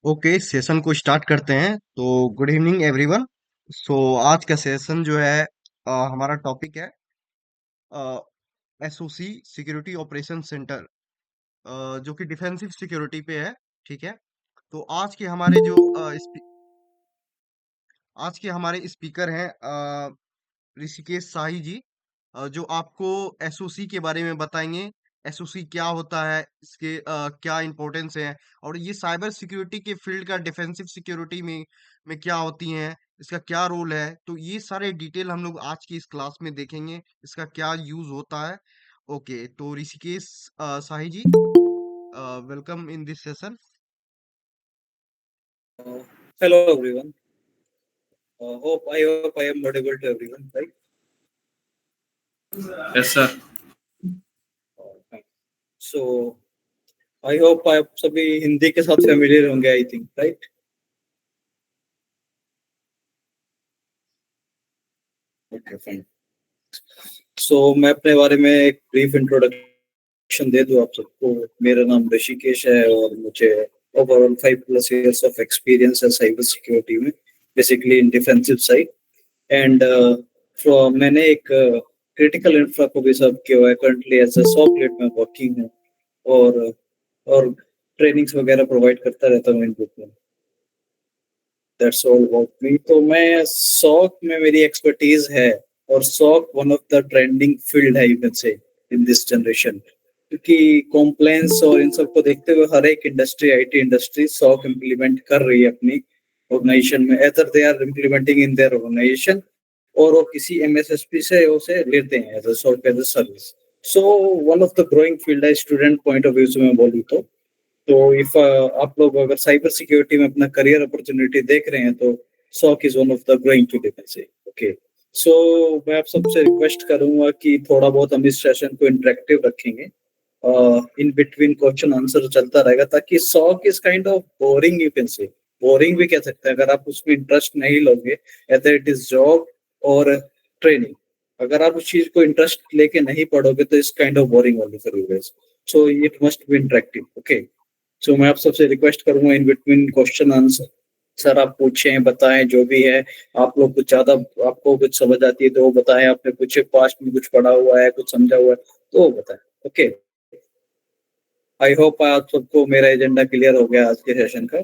Okay, session को start करते हैं। तो गुड इवनिंग एवरीवन। सो आज का सेशन जो है हमारा टॉपिक है एसओसी सिक्योरिटी ऑपरेशन सेंटर, जो कि डिफेंसिव सिक्योरिटी पे है। ठीक है। तो आज के हमारे स्पीकर हैं ऋषिकेश शाही जी, जो आपको एसओसी के बारे में बताएंगे। एसओसी क्या होता है, इसके क्या इंपॉर्टेंस है, और ये साइबर सिक्योरिटी के फील्ड का डिफेंसिव सिक्योरिटी में क्या होती हैं, इसका क्या रोल है। तो ये सारे डिटेल हम लोग आज की इस क्लास में देखेंगे, इसका क्या यूज होता है। ओके, तो Rishikesh Shahi ji, welcome in this session. Hello everyone. Hope I am audible to everyone, right? Yes, sir. Fine. So I hope आप सभी हिंदी के साथ familiar होंगे, I think, right? Okay, fine. So मैं अपने बारे में एक brief introduction दे दूं आप सबको। मेरा नाम ऋषिकेश है और मुझे overall 5+ years of experience है cyber security में, basically in defensive side. And मैंने एक क्रिटिकल इंफ्रा को भी सर्व किया हुआ है। Currently as a SOC lead में वर्किंग हूँ और और ट्रेनिंग्स वगैरह प्रोवाइड करता रहता हूँ इन ग्रुप में। That's all about me. तो मैं सॉक में मेरी एक्सपर्टीज है और SOC one of the trending field है, you can say, in this generation. क्योंकि कॉम्प्लायंस और इन सबको देखते हुए हर एक industry, IT industry, SOC implement कर रही है अपनी ऑर्गेनाइजेशन में। Either they are implementing in their organization और वो किसी एमएसएसपी से उसे लेते हैं as a SOC as a service. So one of the growing field है स्टूडेंट पॉइंट ऑफ व्यू से मैं बोलूँ तो इफ आप लोग अगर साइबर सिक्योरिटी में अपना करियर अपॉर्चुनिटी देख रहे हैं तो SOC is one of the growing field से। ओके, सो मैं आप सबसे रिक्वेस्ट करूंगा कि थोड़ा बहुत हम इस सेशन को इंटरेक्टिव रखेंगे। इन बिटवीन क्वेश्चन आंसर चलता रहेगा ताकि SOC is kind of boring, you can say, boring भी कह सकते हैं अगर आप उसमें इंटरेस्ट नहीं लोगे, एदर इट इज जॉब और ट्रेनिंग। अगर आप उस चीज को इंटरेस्ट लेके नहीं पढ़ोगे तो इस kind of boring only for you guys. So it must be interactive. Okay, so मैं आप सबसे रिक्वेस्ट करूंगा in between question answer sir आप पूछें, बताएं जो भी है। आप लोग कुछ ज्यादा आपको कुछ समझ आती है तो वो बताएं, आपने कुछ पास्ट में कुछ पढ़ा हुआ है, कुछ समझा हुआ है तो वो बताएं। ओके, आई होप आप सबको मेरा एजेंडा क्लियर हो गया आज के सेशन का।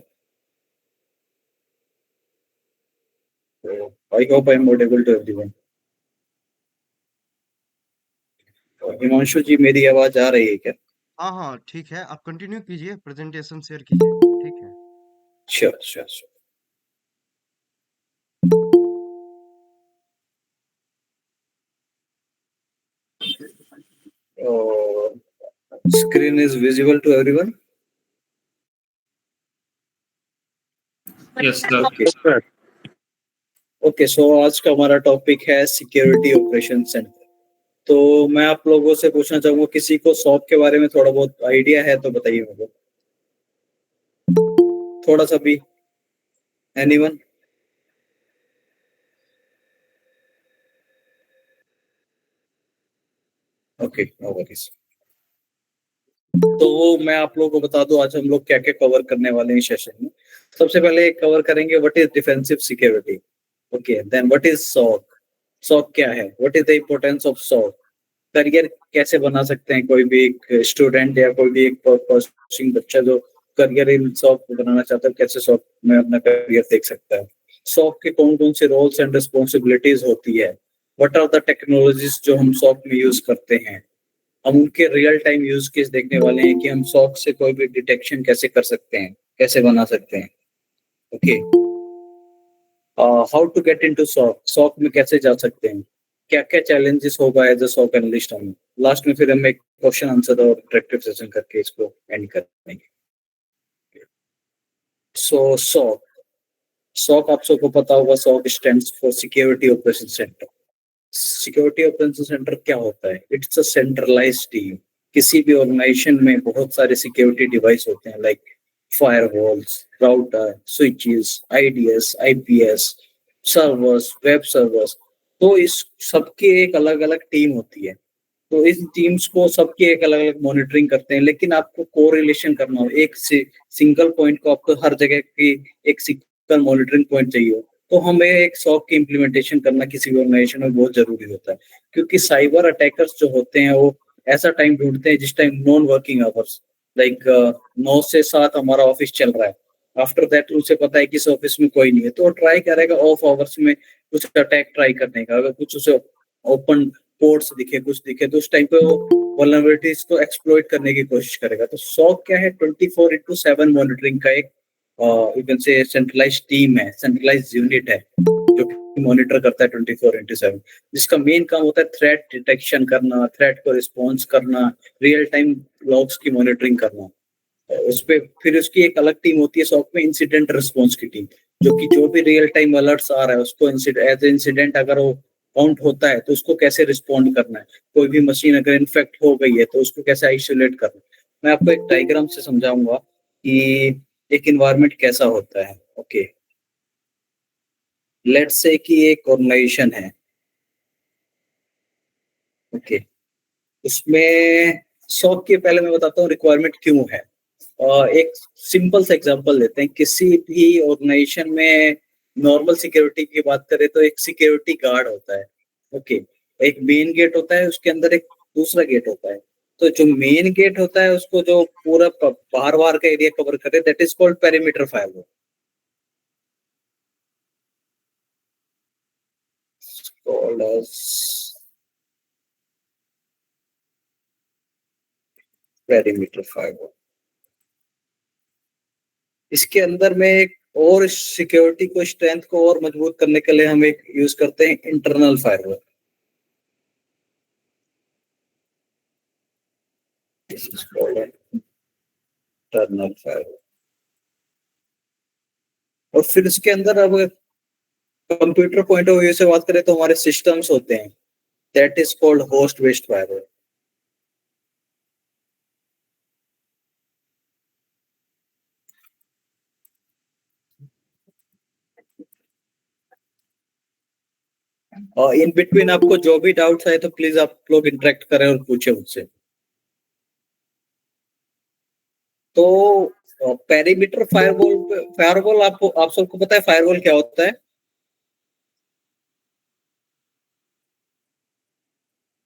I hope I am audible to everyone. Himanshu ji, मेरी आवाज आ रही है क्या? हाँ हाँ, ठीक है, आप कंटिन्यू कीजिए, प्रेजेंटेशन शेयर कीजिए। ठीक है। Sure sure sure. Screen is visible to everyone? Yes, sir. Okay. Okay, so आज का हमारा टॉपिक है सिक्योरिटी ऑपरेशन सेंटर। तो मैं आप लोगों से पूछना चाहूंगा, किसी को सॉक के बारे में थोड़ा बहुत आइडिया है तो बताइए मुझे, थोड़ा सा भी। एनीवन? Okay, no worries. तो मैं आप लोगों को बता दूं आज हम लोग क्या क्या कवर करने वाले हैं सेशन में। सबसे पहले कवर करेंगे what is defensive security. Okay, then what is SOC. SOC क्या है, what is the importance of SOC. Career कैसे बना सकते हैं कोई भी एक स्टूडेंट या कोई भी एक पर्सनिंग बच्चा जो करियर इन सॉक बनाना चाहता है, कैसे सॉक में अपना करियर देख सकता है। सॉक के कौन कौन से रोल्स एंड रिस्पॉन्सिबिलिटीज होती है। व्हाट आर द टेक्नोलॉजीज जो हम सॉक में यूज करते हैं। हम उनके रियल टाइम यूज केस देखने वाले हैं कि हम सॉक से कोई भी डिटेक्शन कैसे कर सकते हैं, कैसे बना सकते हैं। Okay, how to get into SOC, SOC में कैसे जा सकते हैं, क्या क्या चैलेंजेस होगा एज अ सॉक एनालिस्ट हमें। लास्ट में फिर हम एक क्वेश्चन आंसर और इंटरेक्टिव सेशन करके इसको एंड करेंगे। सो सॉक, सॉक आप सबको पता होगा, SOC stands for security operation centre. Security operation centre क्या होता है? It's a centralised team. किसी भी ऑर्गेनाइजेशन में बहुत सारे सिक्योरिटी डिवाइस होते हैं, like firewalls, router, switches, IDs, IPS, servers, web servers. तो इस सबकी एक अलग अलग टीम होती है तो इस टीम्स को सबकी एक अलग-अलग मॉनिटरिंग करते हैं, लेकिन आपको कोरिलेशन करना हो, एक सिंगल पॉइंट को आपको हर जगह की एक सिंगल मॉनिटरिंग पॉइंट चाहिए हो, तो हमें एक सॉक की इम्प्लीमेंटेशन करना किसी भी ऑर्गेनाइजेशन में बहुत ज़रूरी होता है। क्योंकि साइबर अटैकर्स जो होते हैं वो ऐसा टाइम ढूँढते हैं जिस time non working hours, like 9 से 7 हमारा ऑफिस चल रहा है। आफ्टर दैट उसे पता है कि इस ऑफिस में कोई नहीं है, तो वो ट्राई करेगा ऑफ आवर्स में कुछ अटैक ट्राई करने का। अगर कुछ उसे ओपन पोर्ट्स दिखे, कुछ दिखे, तो उस टाइम पे वो वल्नरेबिलिटीज को एक्सप्लॉइट करने की कोशिश करेगा। तो सॉक क्या है, 24/7 मॉनिटरिंग का एक यू कैन से सेंट्रलाइज्ड टीम है, सेंट्रलाइज्ड यूनिट है जो कि मॉनिटर करता है 24/7, जिसका मेन काम होता है थ्रेट डिटेक्शन करना, थ्रेट को रिस्पॉन्स करना, रियल टाइम लॉग्स की मॉनिटरिंग करना। उस पे फिर उसकी एक अलग टीम होती है सॉक में, इंसिडेंट रिस्पॉन्स की टीम, जो कि जो भी रियल टाइम अलर्ट्स आ रहा है उसको एज इंसिडेंट अगर वो काउंट होता है तो उसको कैसे रिस्पॉन्ड करना है। कोई भी मशीन अगर इन्फेक्ट हो गई है तो उसको कैसे आइसोलेट करना है। मैं आपको एक डायग्राम से समझाऊंगा कि एक इन्वायरमेंट कैसा होता है। ओके, लेट्स से कि एक ऑर्गेनाइजेशन है। ओके, उसमें सॉक के पहले मैं बताता हूँ रिक्वायरमेंट क्यों है। एक सिंपल सा एग्जांपल लेते हैं, किसी भी ऑर्गेनाइजेशन में नॉर्मल सिक्योरिटी की बात करें तो एक सिक्योरिटी गार्ड होता है। ओके, एक मेन गेट होता है, उसके अंदर एक दूसरा गेट होता है। तो जो मेन गेट होता है उसको जो पूरा बाहर बाहर का एरिया कवर करे, that is called perimeter firewall. Called as perimeter firewall. इसके अंदर में एक और सिक्योरिटी को स्ट्रेंथ को और मजबूत करने के लिए हम एक यूज करते हैं internal firewall. This is called internal firewall. और फिर इसके अंदर अब कंप्यूटर पॉइंट ऑफ व्यू से बात करें तो हमारे सिस्टम्स होते हैं, that is called host based firewall. और इन बिटवीन आपको जो भी डाउट्स आए तो प्लीज आप लोग इंटरेक्ट करें और पूछे मुझसे। तो पेरीमीटर फायरवॉल, फायरवॉल आपको आप सबको पता है फायरवॉल क्या होता है?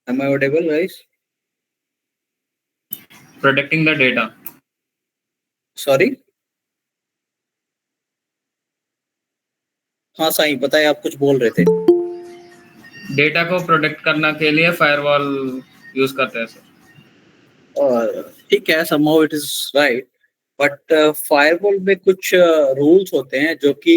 Am I audible guys? Protecting the data. Sorry, हाँ साईं बताए, आप कुछ बोल रहे थे। डेटा को प्रोटेक्ट करने के लिए फायरवॉल यूज करते हैं सर। ठीक है, somehow it is right, but firewall में कुछ रूल्स होते हैं जो कि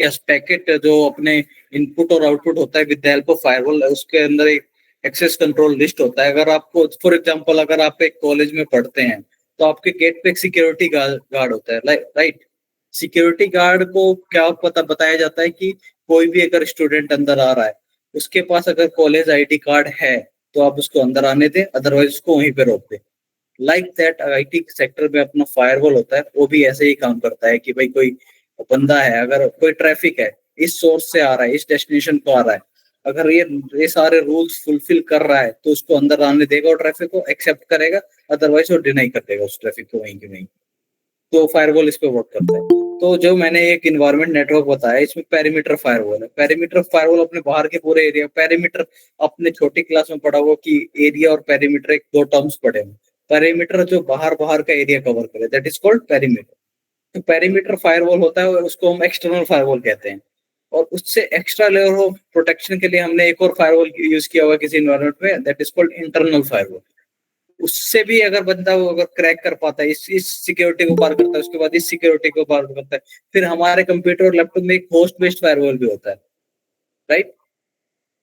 यस पैकेट जो अपने इनपुट और आउटपुट होता है with the help of firewall, उसके अंदर एक एक्सेस कंट्रोल लिस्ट होता है। अगर आपको फॉर एग्जांपल अगर आप एक कॉलेज में पढ़ते हैं तो आपके गेट पे एक सिक्योरिटी गार्ड होता है, राइट? सिक्योरिटी गार्ड को क्या पता बताया जाता है कि कोई भी अगर स्टूडेंट अंदर आ रहा है, उसके पास अगर कॉलेज आईडी कार्ड है तो आप उसको अंदर आने दें, अदरवाइज उसको वहीं पे रोक दें। लाइक दैट आईटी सेक्टर में अपना फायरवॉल होता है, वो भी ऐसे ही काम करता है कि भाई कोई बंदा है, अगर कोई ट्रैफिक है, इस सोर्स से आ रहा है, इस डेस्टिनेशन को आ रहा है, अगर ये सारे रूल्स फुलफिल कर रहा है तो उसको अंदर आने देगा और ट्रैफिक को एक्सेप्ट करेगा, अदरवाइज वो डिनाई कर देगा उस ट्रैफिक को वहीं की वहीं। तो फायरवॉल इस पे वर्क करता है। तो जो मैंने एक इन्वायरमेंट नेटवर्क बताया, इसमें पेरीमीटर फायरवॉल है। पेरीमीटर फायरवॉल अपने बाहर के पूरे एरिया, पेरीमीटर अपने छोटी क्लास में पढ़ा हुआ कि एरिया और पेरीमीटर एक दो टर्म्स पढ़े हुए। पेरीमीटर जो बाहर बाहर का एरिया कवर करे, दैट इज कॉल्ड पेरीमीटर। तो पेरीमीटर फायरवॉल होता है और उसको हम एक्सटर्नल फायरवॉल कहते हैं। और उससे एक्स्ट्रा लेयर ऑफ प्रोटेक्शन के लिए हमने एक और फायरवॉल यूज किया हुआ किसी इन्वायरमेंट में, that is called internal firewall. उससे भी अगर बंदा वो अगर क्रैक कर पाता है, इस सिक्योरिटी को पार करता है, उसके बाद इस सिक्योरिटी को पार करता है, फिर हमारे कंप्यूटर और लैपटॉप में एक होस्ट बेस्ड फायरवॉल भी होता है, राइट?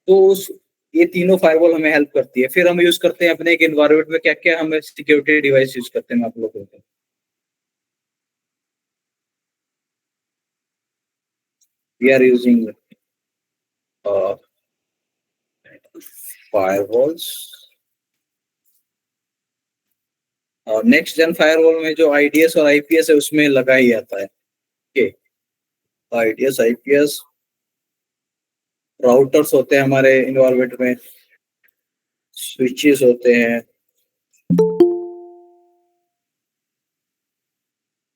तो उस ये तीनों फायरवॉल हमें हेल्प करती है। फिर हम यूज करते हैं अपने एक एनवायरनमेंट में क्या क्या हमें सिक्योरिटी डिवाइस यूज करते हैं, मैं आप लोगों को बताऊं। We are using firewalls. और नेक्स्ट जेन फायरवॉल में जो आईडीएस और आईपीएस है उसमें लगा ही आता है। ओके, आईडीएस आईपीएस राउटर्स होते हैं हमारे इन्वायरमेंट में, स्विचेस होते हैं,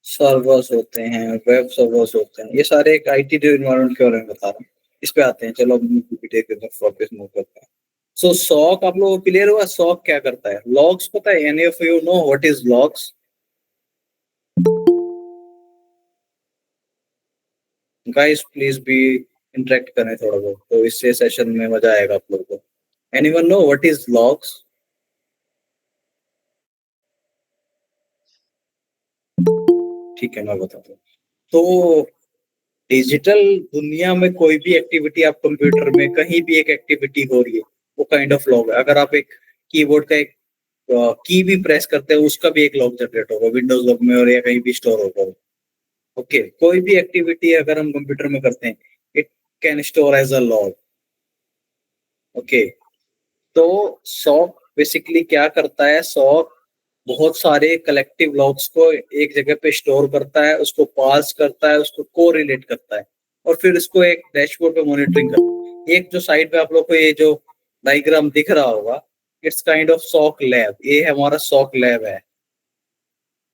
सर्वर्स होते हैं, वेब सर्वर्स होते हैं, ये सारे एक आईटी एनवायरनमेंट के बारे में बता रहा हूँ। इस पे आते हैं, चलो हम पीपीटी के अंदर वापस मूव करते हैं। सो सॉक आप लोगों को क्लियर हुआ सॉक क्या करता है? लॉग्स पता है? Any of you know what is logs? Guys please be interact करें थोड़ा बहुत, तो इससे सेशन में मजा आएगा आप लोगों को। Anyone know what is logs? ठीक है, मैं बताता हूँ। तो डिजिटल दुनिया में कोई भी एक्टिविटी आप कंप्यूटर में कहीं भी एक एक्टिविटी हो रही है, वो काइंड ऑफ लॉग है। अगर आप एक कीबोर्ड का एक की भी प्रेस करते हैं, उसका भी एक लॉग जनरेट होगा विंडोज लॉग में, और या कहीं भी स्टोर होगा। ओके, कोई भी एक्टिविटी अगर हम कंप्यूटर में करते हैं, it can store as a log. Okay, तो सॉक बेसिकली क्या करता है? सॉक बहुत सारे कलेक्टिव लॉग्स को एक जगह पे स्टोर करता है, उसको पास करता है, उसको कोरिलेट करता है, और फिर इसको एक डैशबोर्ड पे मॉनिटरिंग करता है। एक जो साइड पे आप लोग को ये जो डायग्राम दिख रहा होगा, it's kind of SOC lab. ये हमारा सॉक लैब है।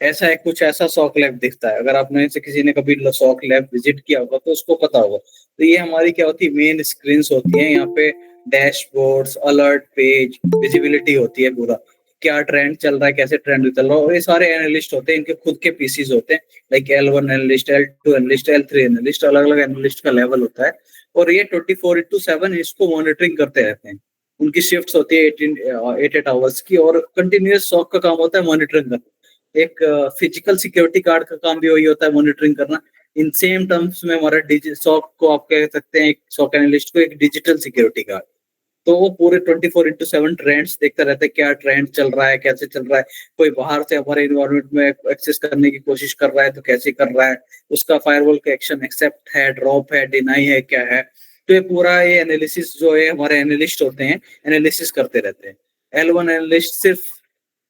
ऐसा है, कुछ ऐसा सॉक लैब दिखता है। अगर आपने से किसी ने कभी सॉक लैब विजिट किया होगा तो उसको पता होगा। तो ये हमारी क्या होती है? मेन स्क्रीन होती है। यहाँ पे डैशबोर्ड्स, अलर्ट पेज, विजिबिलिटी होती है पूरा, क्या ट्रेंड चल रहा है, कैसे ट्रेंड चल रहा है। और ये सारे एनालिस्ट होते हैं, इनके खुद के पीसीज होते हैं, like L1 analyst, L2 analyst, L3 analyst, अलग अलग एनालिस्ट का लेवल होता है। और ये 24/7 इसको मॉनिटरिंग करते रहते हैं। उनकी शिफ्ट होती है 8 आवर्स की, और कंटिन्यूस सॉक का काम होता है मॉनिटरिंग करना। एक फिजिकल सिक्योरिटी गार्ड का काम भी वही होता है, मॉनिटरिंग करना। इन सेम टर्म्स में हमारा सॉक को आप कह सकते हैं, एक सॉक एनालिस्ट को एक डिजिटल सिक्योरिटी गार्ड। तो वो पूरे 24/7 ट्रेंड्स देखता रहता है, क्या ट्रेंड चल रहा है, कैसे चल रहा है। कोई बाहर से हमारे इन्वायरमेंट में एक्सेस करने की कोशिश कर रहा है तो कैसे कर रहा है, उसका फायरवॉल का एक्शन एक्सेप्ट है, ड्रॉप है, डिनाई है, क्या है। तो ये पूरा ये एनालिसिस जो है, हमारे एनालिस्ट होते हैं, एनालिसिस करते रहते हैं। L1 एनालिस्ट सिर्फ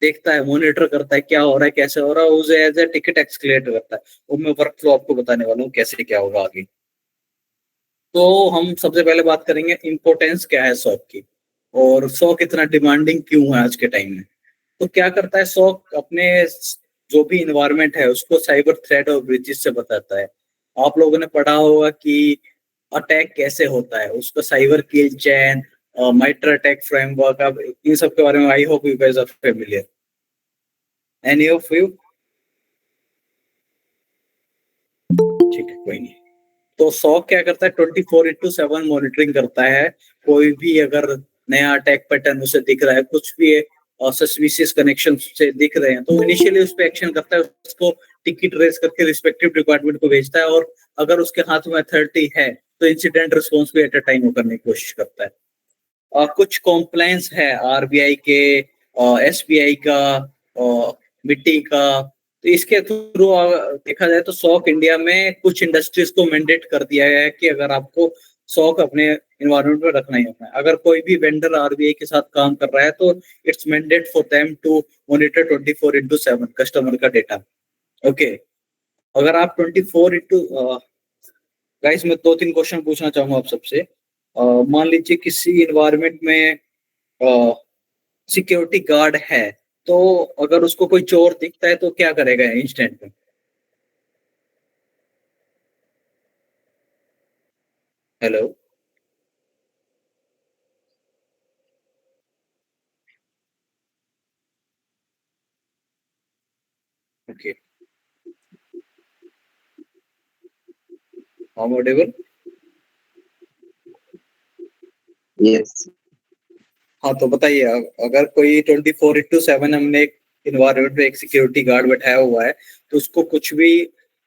देखता है, मॉनिटर करता है क्या हो रहा है, कैसे हो रहा है, उसे एज ए टिकट एक्सक्लेट करता है। वो मैं वर्क फ्लो आपको बताने वाला हूँ कैसे क्या होगा आगे। तो हम सबसे पहले बात करेंगे इम्पोर्टेंस क्या है सॉक की, और सॉक इतना डिमांडिंग क्यों है आज के टाइम में। तो क्या करता है सॉक? अपने जो भी इन्वायरमेंट है उसको साइबर थ्रेट और ब्रीचेस से बताता है। आप लोगों ने पढ़ा होगा कि अटैक कैसे होता है, उसका cyber kill chain, MITRE attack framework, अब इन सब के बारे में I hope you guys are familiar. Any of you? ठीक है, कोई नहीं। तो सॉक क्या करता है? 24/7 मॉनिटरिंग करता है। कोई भी अगर नया अटैक पैटर्न उसे दिख रहा है, कुछ भी सस्पिशियस कनेक्शन से दिख रहे हैं, तो इनिशियली उस पर एक्शन करता है, उसको टिकट रेस करके रिस्पेक्टिव डिपार्टमेंट को भेजता है, और अगर उसके हाथ में अथॉरिटी है तो इंसिडेंट रिस्पॉन्स भी एट अ टाइम करने की कोशिश करता है। कुछ कॉम्प्लायंस है आरबीआई के, एसबीआई का, मिट्टी का। तो इसके थ्रू देखा जाए तो सॉक इंडिया में कुछ इंडस्ट्रीज को मैंडेट कर दिया गया है कि अगर आपको सॉक अपने इन्वायरमेंट में रखना ही रखना है। अगर कोई भी वेंडर आरबीआई के साथ काम कर रहा है तो it's mandate for them to monitor 24/7 customer का डेटा। ओके, अगर आप 24 इंटू गाइस, मैं 2-3 क्वेश्चन पूछना चाहूंगा आप सबसे। मान लीजिए किसी इन्वायरमेंट में सिक्योरिटी गार्ड है, तो अगर उसको कोई चोर दिखता है तो क्या करेगा इंस्टेंट में? हेलो? ओके, हम ऑडिबल? यस। हाँ, तो बताइए, अगर कोई 24/7 हमने एक इन्वायरमेंट में एक सिक्योरिटी गार्ड बैठाया हुआ है, तो उसको कुछ भी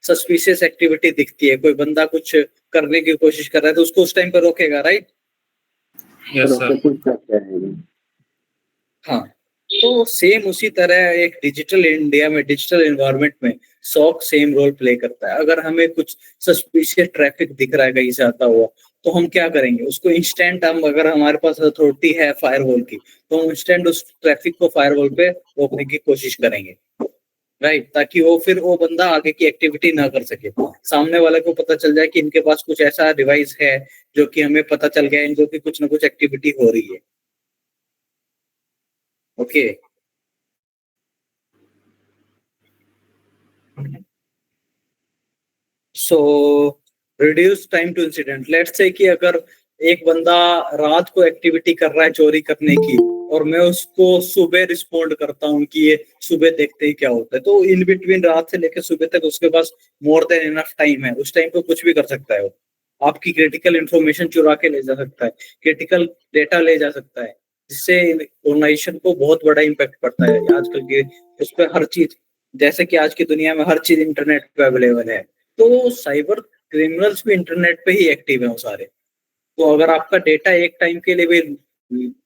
सस्पिशियस एक्टिविटी दिखती है, कोई बंदा कुछ करने की कोशिश कर रहा है, तो उसको उस टाइम पे रोकेगा, राइट? Yes sir. कुछ करते हैं। हाँ, तो सेम उसी तरह एक डिजिटल इंडिया में, डिजिटल एनवायरनमेंट में सॉक सेम रोल प्ले करता है। अगर हमें कुछ सस्पिशियस ट्रैफिक दिख रहा है कहीं से आता हुआ, तो हम क्या करेंगे? उसको इंस्टेंट, हम अगर हमारे पास अथॉरिटी है फायरवॉल की, तो हम इंस्टेंट उस ट्रैफिक को फायरवॉल पे रोकने की कोशिश करेंगे, राइट? ताकि वो फिर वो बंदा आगे की एक्टिविटी ना कर सके। सामने वाले को पता चल जाए कि इनके पास कुछ ऐसा डिवाइस है जो कि हमें पता चल गया, इनको की कुछ ना कुछ एक्टिविटी हो रही है। Okay, so reduce time to incident. Let's say कि अगर एक बंदा रात को एक्टिविटी कर रहा है चोरी करने की, और मैं उसको सुबह रिस्पोंड करता हूँ कि ये सुबह देखते ही क्या होता है, तो इन बिटवीन रात से लेकर सुबह तक उसके पास मोर देन इनफ टाइम है। उस टाइम पे कुछ भी कर सकता है वो। आपकी क्रिटिकल इंफॉर्मेशन चुरा के ले जा सकता है, क्रिटिकल डेटा ले जा सकता है, जिससे ऑर्गेनाइजेशन को बहुत बड़ा इम्पैक्ट पड़ता है आजकल के उस पर हर चीज। जैसे कि आज की दुनिया में हर चीज इंटरनेट पे अवेलेबल है, तो साइबर क्रिमिनल्स भी इंटरनेट पे ही एक्टिव है वो सारे। तो अगर आपका डेटा एक टाइम के लिए भी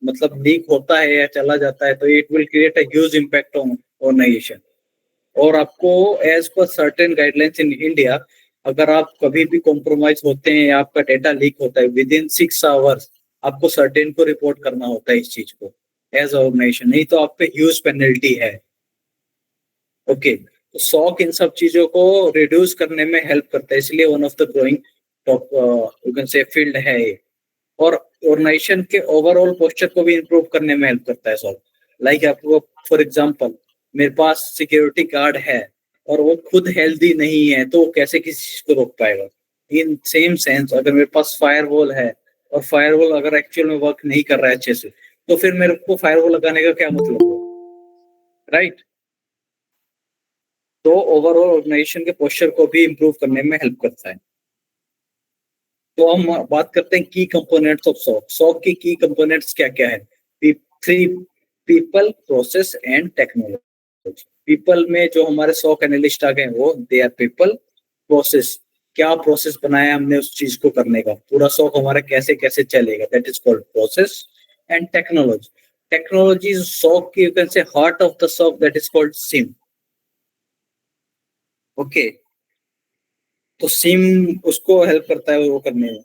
मतलब लीक होता है या चला जाता है, तो it will create a huge impact on organization. और आपको as per certain guidelines in India, अगर आप कभी भी कॉम्प्रोमाइज होते हैं या आपका डेटा लीक होता है, विद इन 6 आवर्स आपको सर्टेन को रिपोर्ट करना होता है इस चीज को एज ऑर्गेनाइजेशन, नहीं तो आप पे ह्यूज पेनल्टी है। ओके, तो सॉक इन सब चीजों को रिड्यूस करने में हेल्प करता है, इसलिए one of the growing top you can से फील्ड है ये। और ऑर्गेनाइजेशन के ओवरऑल पोस्चर को भी इंप्रूव करने में हेल्प करता है सॉक। लाइक आपको फॉर एग्जांपल, मेरे पास सिक्योरिटी गार्ड है और वो खुद हेल्दी नहीं है, तो वो कैसे किसी चीज को रोक पाएगा। इन सेम सेंस, अगर मेरे पास फायरवॉल है और फायरवॉल अगर एक्चुअल में वर्क नहीं कर रहा है अच्छे से, तो फिर मेरे को फायरवॉल लगाने का क्या मतलब है, राइट? तो ओवरऑल ऑर्गेनाइजेशन के पोस्चर को भी इंप्रूव करने में हेल्प करता है। तो हम बात करते हैं की कंपोनेंट्स ऑफ सॉक। सॉक की कंपोनेंट्स क्या क्या है? Three, people, process and technology. People में जो हमारे सॉक एनालिस्ट आ गए वो दे आर पीपल। प्रोसेस, क्या प्रोसेस बनाया हमने उस चीज को करने का, पूरा सॉक हमारा कैसे कैसे चलेगा, that is called process. And technology, technology SOC की you can say heart of the SOC, that is called SIEM. Okay, तो सिम उसको हेल्प करता है वो करने में।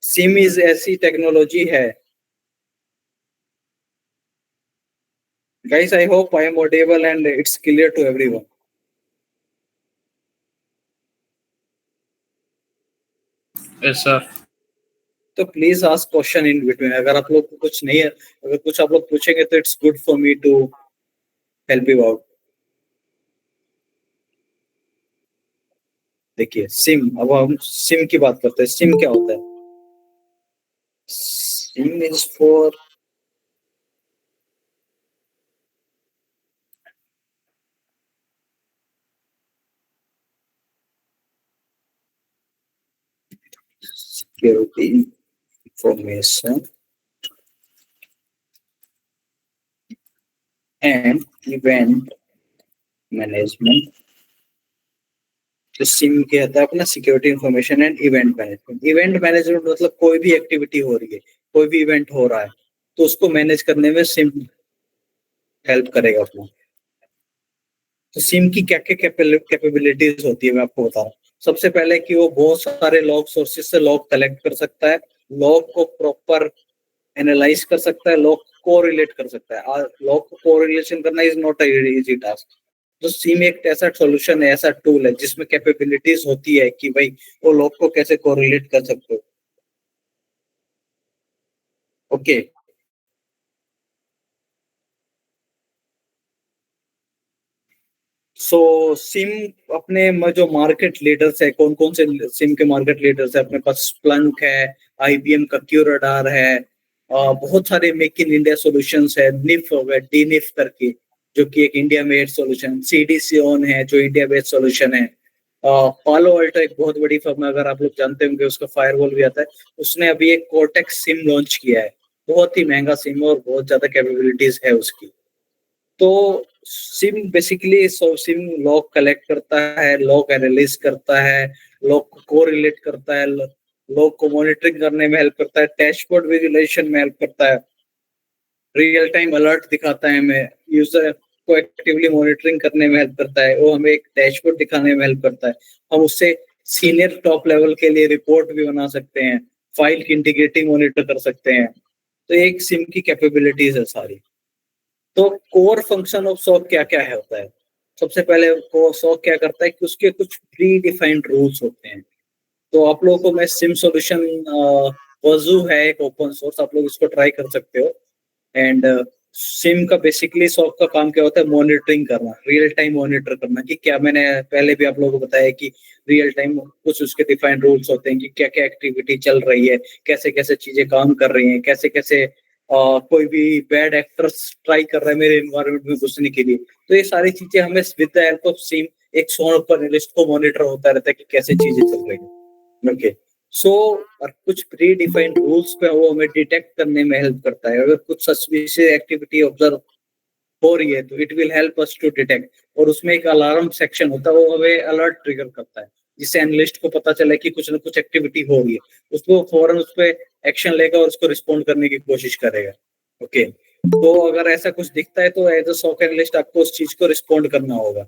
सिम इज ऐसी टेक्नोलॉजी है, guys, I hope I am audible and it's clear to everyone. Yes sir. तो please ask question in between. अगर आप लोग को कुछ नहीं है, अगर कुछ आप लोग पूछेंगे तो it's good for me to help you out. देखिए सिम, अब हम सिम की बात करते हैं। सिम क्या होता है? SIM is for security information and event management. तो सिम क्या होता है अपना? Security information and event management. Event management मतलब कोई भी एक्टिविटी हो रही है, कोई भी इवेंट हो रहा है, तो उसको मैनेज करने में सिम हेल्प करेगा अपना। तो सिम की क्या क्या कैपेबिलिटीज होती है मैं आपको बता रहा हूँ। सबसे पहले कि वो बहुत सारे लॉग सोर्सेज से लॉग कलेक्ट कर सकता है, लॉग को प्रॉपर एनालाइज कर सकता है, लॉग को रिलेट कर सकता है। लॉग को कोरिलेशन करना is not a easy task. तो सिम एक ऐसा सॉल्यूशन है, ऐसा टूल है जिसमें कैपेबिलिटीज होती है कि भाई वो लॉग को कैसे कोरिलेट कर सकते हो। ओके, सो सिम अपने में जो मार्केट लीडर्स है, कौन कौन से सिम के मार्केट लीडर्स है? अपने पास स्प्लंक है, आईबीएम का क्यूराडार है, बहुत सारे मेक इन इंडिया सॉल्यूशंस है, निफ हो गया, डी निफ करके जो कि एक India made solution, CDC on है जो इंडिया बेस्ड सॉल्यूशन है। पालो अल्टो एक बहुत बड़ी फर्म है, अगर आप लोग जानते होंगे, उसका फायरवॉल भी आता है। उसने अभी एक कोर्टेक्स सिम लॉन्च किया है, बहुत ही महंगा सिम और बहुत ज्यादा कैपेबिलिटीज है उसकी। तो SIM basically SIM log collect करता है, लॉग एनालिस करता है, लॉग को कोरिलेट करता है, लॉग को मॉनिटरिंग करने में हेल्प करता है, डैशबोर्ड विजुअलाइजेशन में हेल्प करता है, रियल टाइम अलर्ट दिखाता है हमें, यूजर को एक्टिवली मॉनिटरिंग करने में हेल्प करता है, वो हमें एक डैशबोर्ड दिखाने में हेल्प करता है। हम उससे सीनियर टॉप लेवल के लिए रिपोर्ट भी बना सकते हैं, फाइल की इंटीग्रिटी मॉनिटर कर सकते हैं। तो एक सिम की कैपेबिलिटीज है सारी। तो कोर फंक्शन ऑफ सॉक क्या क्या है होता है? सबसे पहले सॉक क्या करता है कि उसके कुछ प्री डिफाइंड रूल्स होते हैं। तो आप लोगों को मैं सिम सॉल्यूशन वजू है एक ओपन सोर्स, आप लोग इसको ट्राई कर सकते हो। एंड सिम का बेसिकली सॉक का काम क्या होता है, मॉनिटरिंग करना, रियल टाइम मॉनिटर करना कि क्या, मैंने पहले भी आप लोगों को बताया कि रियल टाइम कुछ उसके डिफाइंड रूल्स होते हैं कि क्या क्या एक्टिविटी चल रही है, कैसे कैसे चीजें काम कर रही हैं, कैसे कैसे कोई भी बैड एक्टर्स ट्राई कर रहा है मेरे एनवायरनमेंट में घुसने के लिए। तो ये सारी चीजें हमें with the help of SIM एक सॉक एनालिस्ट को मॉनिटर होता रहता है कि कैसे चीजें चल रही है। ओके, सो और कुछ प्री डिफाइंड रूल्स पे वो हमें डिटेक्ट करने में हेल्प करता है। अगर कुछ सस्पिशियस एक्टिविटी ऑब्जर्व हो रही है तो it will help us to detect, और उसमें एक अलार्म सेक्शन होता है, वो हमें अलर्ट ट्रिगर करता है, जिससे एनालिस्ट को पता चले कि कुछ ना कुछ एक्टिविटी हो रही है, उसको फौरन उस पर एक्शन लेगा और उसको रिस्पॉन्ड करने की कोशिश करेगा। ओके, तो अगर ऐसा कुछ दिखता है तो एज अ सॉक एनालिस्ट आपको उस चीज को रिस्पॉन्ड करना होगा।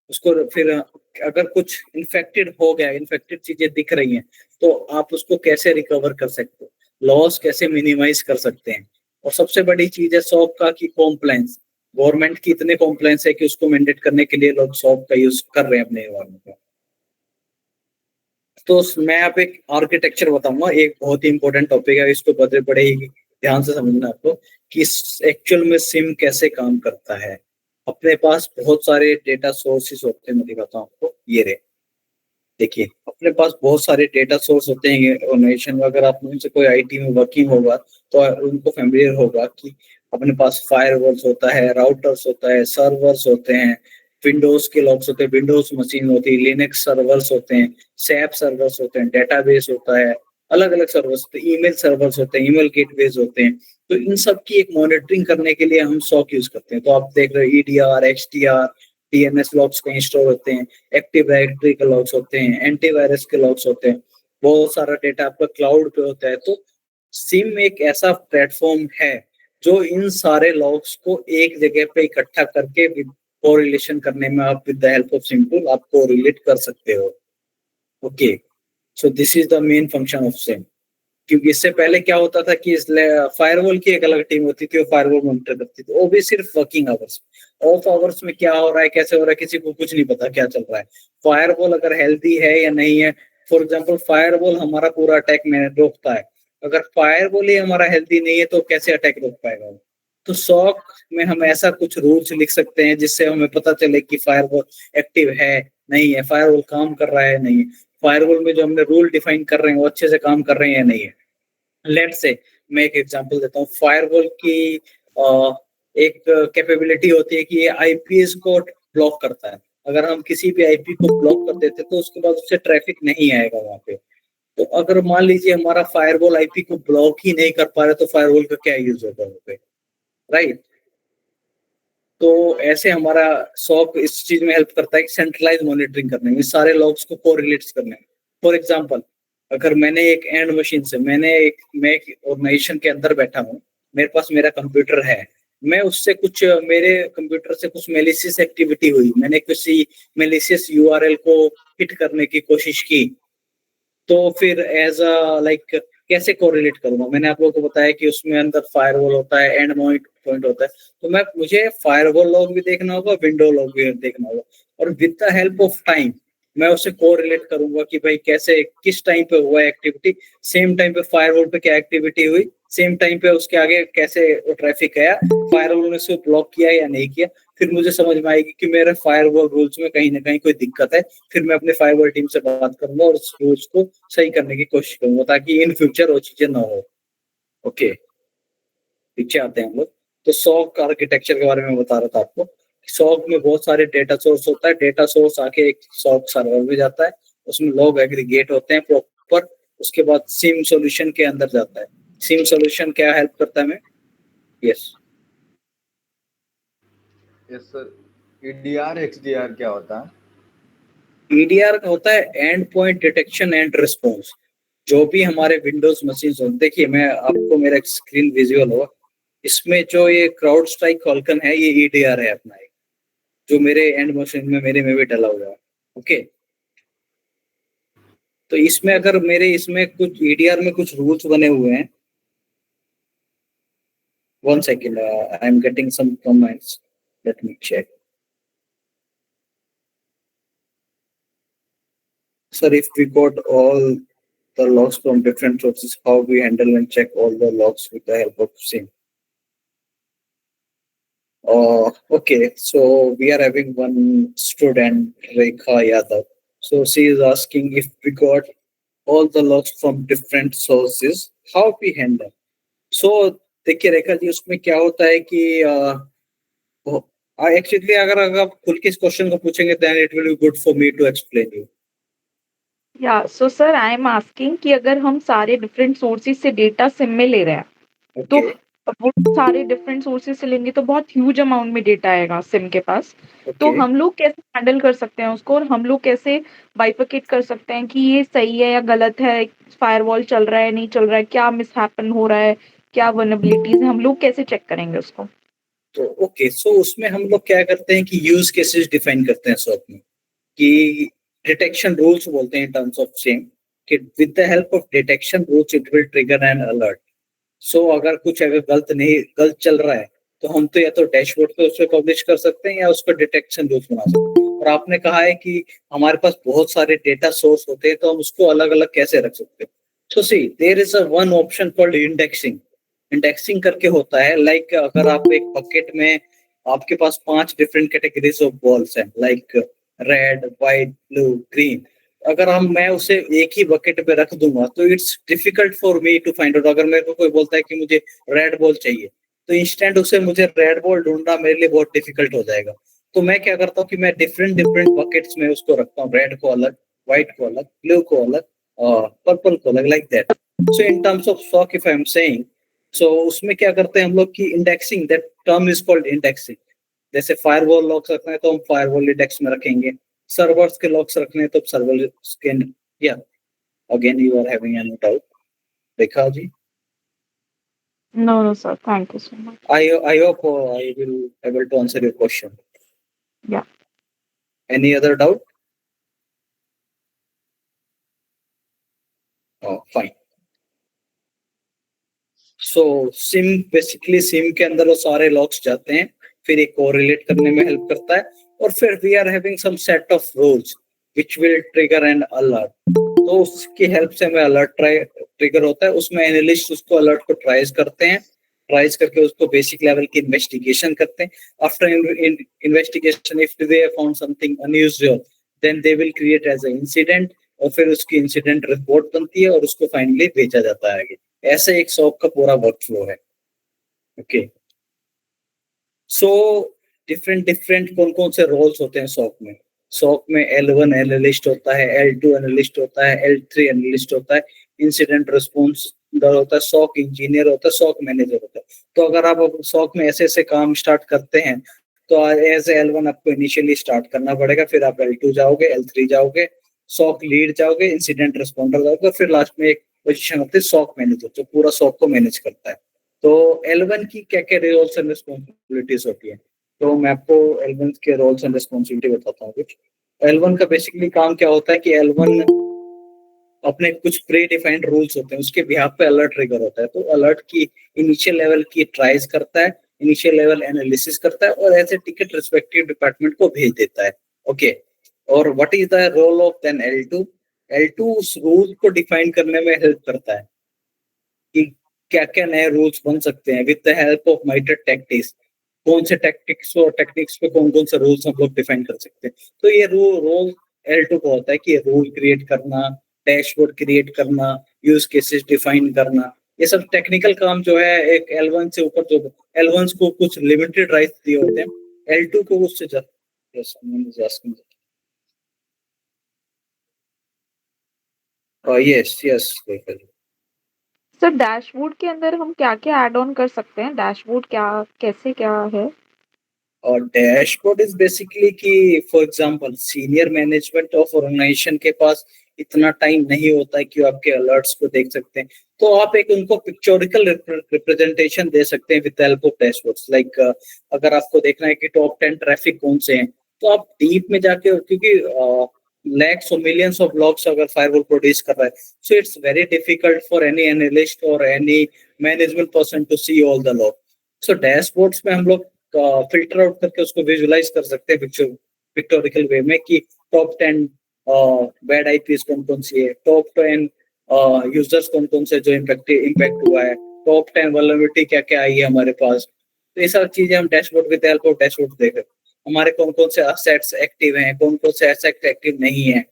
उसको फिर अगर कुछ इन्फेक्टेड हो गया, इन्फेक्टेड चीजें दिख रही हैं, तो आप उसको कैसे रिकवर कर सकते हो, लॉस कैसे मिनिमाइज कर सकते हैं। और सबसे बड़ी चीज है सॉक का कि कॉम्प्लायंस, गवर्नमेंट की इतने कॉम्प्लायंस है कि उसको मैंडेट करने के लिए लोग सॉक का यूज कर रहे हैं अपने एनवायरमेंट में। तो मैं आप एक आर्किटेक्चर बताऊंगा, एक बहुत ही इंपॉर्टेंट टॉपिक है, इसको बड़े ही ध्यान से समझना आपको कि एक्चुअल में सिम कैसे काम करता है। अपने पास बहुत सारे डेटा सोर्सेस होते हैं, मैं दिखाता हूँ आपको, ये रहे, देखिए अपने पास बहुत सारे डेटा सोर्स होते हैं ऑर्गेनाइजेशन में। अगर आप उनसे कोई आईटी में वर्किंग होगा तो उनको फेमिलियर होगा कि अपने पास फायरवॉल्स होता है, राउटर्स होता है, सर्वर्स होते हैं, विंडोज के लॉग्स होते हैं, विंडोज मशीन होती है, लिनक्स सर्वर्स होते हैं, सैप सर्वर्स होते हैं, डेटाबेस होता है, अलग अलग सर्वर्स होते हैं, ईमेल सर्वर्स होते हैं, ईमेल गेटवेज होते हैं। तो इन सब की एक मॉनिटरिंग करने के लिए हम सॉक यूज करते हैं। तो आप देख रहे हो ईडीआर, एक्सटीआर, डीएनएस लॉग्स कहीं स्टोर होते हैं, एक्टिव डायरेक्टरी के लॉग्स होते हैं, एंटीवायरस के लॉग्स होते हैं, बहुत सारा डेटा आपका क्लाउड पे होता है। तो सिम एक ऐसा प्लेटफॉर्म है जो इन सारे लॉग्स को एक जगह पे इकट्ठा करके कोरिलेशन करने में आप with the help of SIM tool आप कोरिलेट कर सकते हो। Okay, so this is the main function of SIM. क्योंकि इससे पहले क्या होता था कि फायरवॉल की एक अलग टीम होती थी, वो फायरवॉल मॉनिटर करती थी, वो भी सिर्फ वर्किंग आवर्स। ऑफ आवर्स में क्या हो रहा है, कैसे हो रहा है, किसी को कुछ नहीं पता क्या चल रहा है। फायरवॉल अगर हेल्दी है या नहीं है, फॉर एग्जाम्पल फायरवॉल हमारा पूरा अटैक में रोकता है, अगर फायरवॉल ही हमारा हेल्दी नहीं है तो कैसे अटैक रोक पाएगा वो। तो सॉक में हम ऐसा कुछ रूल्स लिख सकते हैं जिससे हमें पता चले कि फायरवॉल एक्टिव है नहीं है, फायरवॉल काम कर रहा है नहीं है, फायरवॉल में जो हमने रूल डिफाइन कर रहे हैं वो अच्छे से काम कर रहे हैं या नहीं है। लेट से मैं एक एग्जांपल देता हूँ, फायरवॉल की एक कैपेबिलिटी होती है कि ये आईपीएस को ब्लॉक करता है। अगर हम किसी भी आईपी को ब्लॉक कर देते तो उसके बाद उससे ट्रैफिक नहीं आएगा वहां पे। तो अगर मान लीजिए हमारा फायरवॉल आईपी को ब्लॉक ही नहीं कर पा रहे तो फायरवॉल का क्या यूज होगा वहां पे, राइट। तो ऐसे हमारा सॉक इस चीज में हेल्प करता है कि सेंट्रलाइज मॉनिटरिंग करने में, सारे लॉग्स को कोरिलेट करने में। फॉर एग्जांपल, अगर मैंने एक एंड मशीन से मैं एक ऑर्गेनाइजेशन के अंदर बैठा हूँ, मेरे पास मेरा कंप्यूटर है, मैं उससे कुछ मेरे कंप्यूटर से कुछ मेलिशियस एक्टिविटी हुई, मैंने किसी मेलिशियस यूआरएल को हिट करने की कोशिश की, तो फिर एज अ लाइक कैसे कोरिलेट करूंगा। मैंने आप लोगों को बताया कि उसमें अंदर फायरवॉल होता है, एंड पॉइंट होता है, तो मुझे फायरवॉल लॉग भी देखना होगा, विंडो लॉग भी देखना होगा, और with the help of time मैं उसे कोरिलेट करूंगा कि भाई कैसे किस टाइम पे हुआ एक्टिविटी, सेम टाइम पे फायरवॉल पे क्या एक्टिविटी हुई, सेम टाइम पे उसके आगे कैसे ट्रैफिक आया, फायरवॉल ने उसे ब्लॉक किया या नहीं किया। फिर मुझे समझ में आएगी कि मेरे फायरवॉल रूल्स में कहीं ना कहीं कोई दिक्कत है। फिर मैं अपने फायरवॉल टीम से बात करूंगा और उस रूल्स को सही करने की कोशिश करूंगा ताकि इन फ्यूचर वो चीजें ना हो। ओके, पीछे आते हैं हम लोग। तो सॉक आर्किटेक्चर के बारे में बता रहा था आपको। सॉक में बहुत सारे डेटा सोर्स होता है, डेटा सोर्स आके एक सॉक सर्वर में जाता है, उसमें लॉग एग्रीगेट होते हैं प्रॉपर, उसके बाद सिम सॉल्यूशन के अंदर जाता है। सिम सॉल्यूशन क्या हेल्प करता है हमें? Yes yes sir. EDR XDR क्या होता है? ईडीआर का होता है endpoint detection and response. जो भी हमारे विंडोज मशीन होते, देखिए मैं आपको मेरा स्क्रीन विजुअल होगा, इसमें जो ये क्राउड स्ट्राइक फॉल्कन है ये ईडीआर है अपना एक, जो मेरे एंड मशीन में मेरे में भी डला हुआ है। ओके, तो इसमें अगर मेरे इसमें कुछ ईडीआर में कुछ रूल्स बने हुए हैं, one second I am getting some comments, let me check. Sir, if we got all the logs from different sources, how we handle and check all the logs with the help of SIM? Okay, so we are having one student, Rekha Yadav. So she is asking if we got all the logs from different sources, how we handle. So देखिए रेखा जी, उसमें क्या होता है कि actually अगर आप खुल के इस क्वेश्चन को पूछेंगे then it will be good for me to explain you. या so sir I am asking कि अगर हम सारे डिफरेंट सोर्सेज से डेटा सिम में ले रहे हैं तो ओके वो सारे डिफरेंट सोर्सेज से लेंगे तो बहुत ह्यूज अमाउंट में डेटा आएगा सिम के पास. तो ओके हम लोग कैसे हैंडल कर सकते हैं उसको और हम लोग कैसे बाइफरकेट कर सकते हैं कि ये सही है या गलत है, फायरवॉल चल रहा है नहीं चल रहा है, क्या मिसहैपन हो रहा है, क्या वल्नरेबिलिटीज है, हम लोग कैसे चेक करेंगे उसको. तो ओके सो उसमें हम लोग क्या करते हैं कि यूज केसेस डिफाइन करते हैं सॉफ्ट में कि डिटेक्शन रूल्स बोलते हैं इन टर्म्स ऑफ सेम कि with the help of detection rules it will trigger an alert. So अगर गलत चल रहा है तो हम तो या तो डैशबोर्ड पे उसको पब्लिश कर सकते हैं या उसको डिटेक्शन रूल्स बना सकते हैं. और आपने कहा है कि हमारे पास बहुत सारे डेटा सोर्स होते हैं तो हम उसको अलग अलग कैसे रख सकते हैं. So see there is a one option called indexing. Indexing करके होता है लाइक अगर आप एक बकेट में आपके पास 5 डिफरेंट कैटेगरीज ऑफ बॉल्स हैं like red white blue green. अगर मैं उसे एक ही बकेट पे रख दूंगा तो it's difficult for me to find out. अगर मेरे को कोई बोलता है कि मुझे रेड बॉल चाहिए तो इंस्टेंट उसे मुझे रेड बॉल ढूंढना मेरे लिए बहुत डिफिकल्ट हो जाएगा. तो मैं क्या करता हूँ कि मैं डिफरेंट डिफरेंट बकेट्स में उसको रखता हूँ, रेड को अलग, व्हाइट को अलग, ब्लू को अलग और पर्पल को अलग, like that. So in terms of SOC if I am saying, so उसमें क्या करते हैं हम लोग की indexing, that term is called indexing. जैसे फायरवॉल लॉक्स रखना है तो हम फायरवॉल इंडेक्स में रखेंगे, सर्वर्स के लॉक्स रखने हैं तो सर्वर के. या again you are having an doubt Rekha ji? No no sir, thank you so much. I hope I will able to answer your question. Yeah. Any other doubt? Oh, fine. So SIM basically SIM के अंदर वो सारे locks जाते हैं, फिर एक correlate करने में हेल्प करता है और फिर we are having some set of rules which will trigger an alert. तो उसकी हेल्प से हमें अलर्ट ट्रिगर होता है. उसमें एनालिस्ट उसको अलर्ट को ट्राइज करते हैं, ट्राइज करके उसको बेसिक लेवल की इन्वेस्टिगेशन करते हैं. After investigation if they found something unusual then they will create as a incident और फिर उसकी इंसिडेंट रिपोर्ट बनती है और उसको फाइनली भेजा जाता है आगे. ऐसे एक सॉक का पूरा वर्क फ्लो है. ओके सो डिफरेंट डिफरेंट कौन कौन से रोल्स होते हैं सॉक में. सॉक में L1 एनालिस्ट होता है, L2 एनालिस्ट होता है, L3 एनालिस्ट होता है, इंसिडेंट रिस्पॉन्स होता है, सॉक इंजीनियर होता है, सॉक मैनेजर होता है. तो अगर आप सॉक में ऐसे ऐसे काम स्टार्ट करते हैं तो एज L1 आपको इनिशियली स्टार्ट करना पड़ेगा, फिर आप L2 जाओगे, L3 जाओगे, सॉक लीड जाओगे, इंसिडेंट रिस्पॉन्डर जाओगे, फिर लास्ट में एक पोजीशन होती है सॉक मैनेजर जो पूरा सॉक को मैनेज करता है. तो L1 की क्या क्या रोल्स एंड रिस्पॉन्सिबिलिटीज होती है. तो मैं आपको L1 के रोल्स एंड रिस्पॉन्सिबिलिटी बताता हूँ कुछ. L1 का बेसिकली काम क्या होता है कि L1 अपने कुछ प्री डिफाइंड रूल्स होते हैं उसके बिहाफ पे अलर्ट ट्रिगर होता है. तो अलर्ट की इनिशियल लेवल की ट्राइज करता है, इनिशियल लेवल एनालिसिस करता है और as a ticket respective department को भेज देता है. ओके और what is the role of then L2? L2 उस रूल को डिफाइन करने में हेल्प करता है कि क्या क्या नए रूल्स बन सकते हैं with the help of माइटर tactics. कौन से टैक्टिक्स और टेक्निक्स पे कौन कौन से रूल्स हम लोग डिफाइन कर सकते हैं. तो ये रोल L2 को होता है कि रूल क्रिएट करना, डैशबोर्ड क्रिएट करना, यूज केसेस डिफाइन करना. ये सब टेक्निकल काम जो है एक L1 से ऊपर, जो L1 को कुछ लिमिटेड राइट्स दिए होते हैं, L2 को उससे यस यस. सर डैशबोर्ड के अंदर हम क्या क्या ऐड ऑन कर सकते हैं, डैशबोर्ड क्या कैसे क्या है. और डैशबोर्ड इज बेसिकली कि for example senior management of organization के पास इतना टाइम नहीं होता है कि वो आपके अलर्ट्स को देख सकते हैं. तो आप एक उनको पिक्चोरिकल रिप्रेजेंटेशन दे सकते हैं with help of dashboards. Like अगर आपको देखना है कि टॉप 10 ट्रैफिक कौन से हैं तो आप डीप में जाके, क्योंकि लैक्स और मिलियंस ऑफ लॉग्स अगर फायरवॉल प्रोड्यूस कर रहा है so it's very difficult for any analyst और any management person to see all the log. So dashboards में हम लोग फिल्टर आउट करके उसको विजुलाइज कर सकते हैं पिक्टोरिकल वे में कि टॉप 10 बैड आईपीएस कौन कौन सी है, टॉप 10 यूजर्स कौन कौन से जो इम्पैक्ट हुआ है, टॉप 10 वल्नरेबिलिटी क्या क्या आई है हमारे पास, तो ये सब चीजें हम dashboard with help of dashboard देख रहे हैं। हमारे कौन कौन से असेट्स एक्टिव हैं, कौन कौन से असेट एक्टिव नहीं है,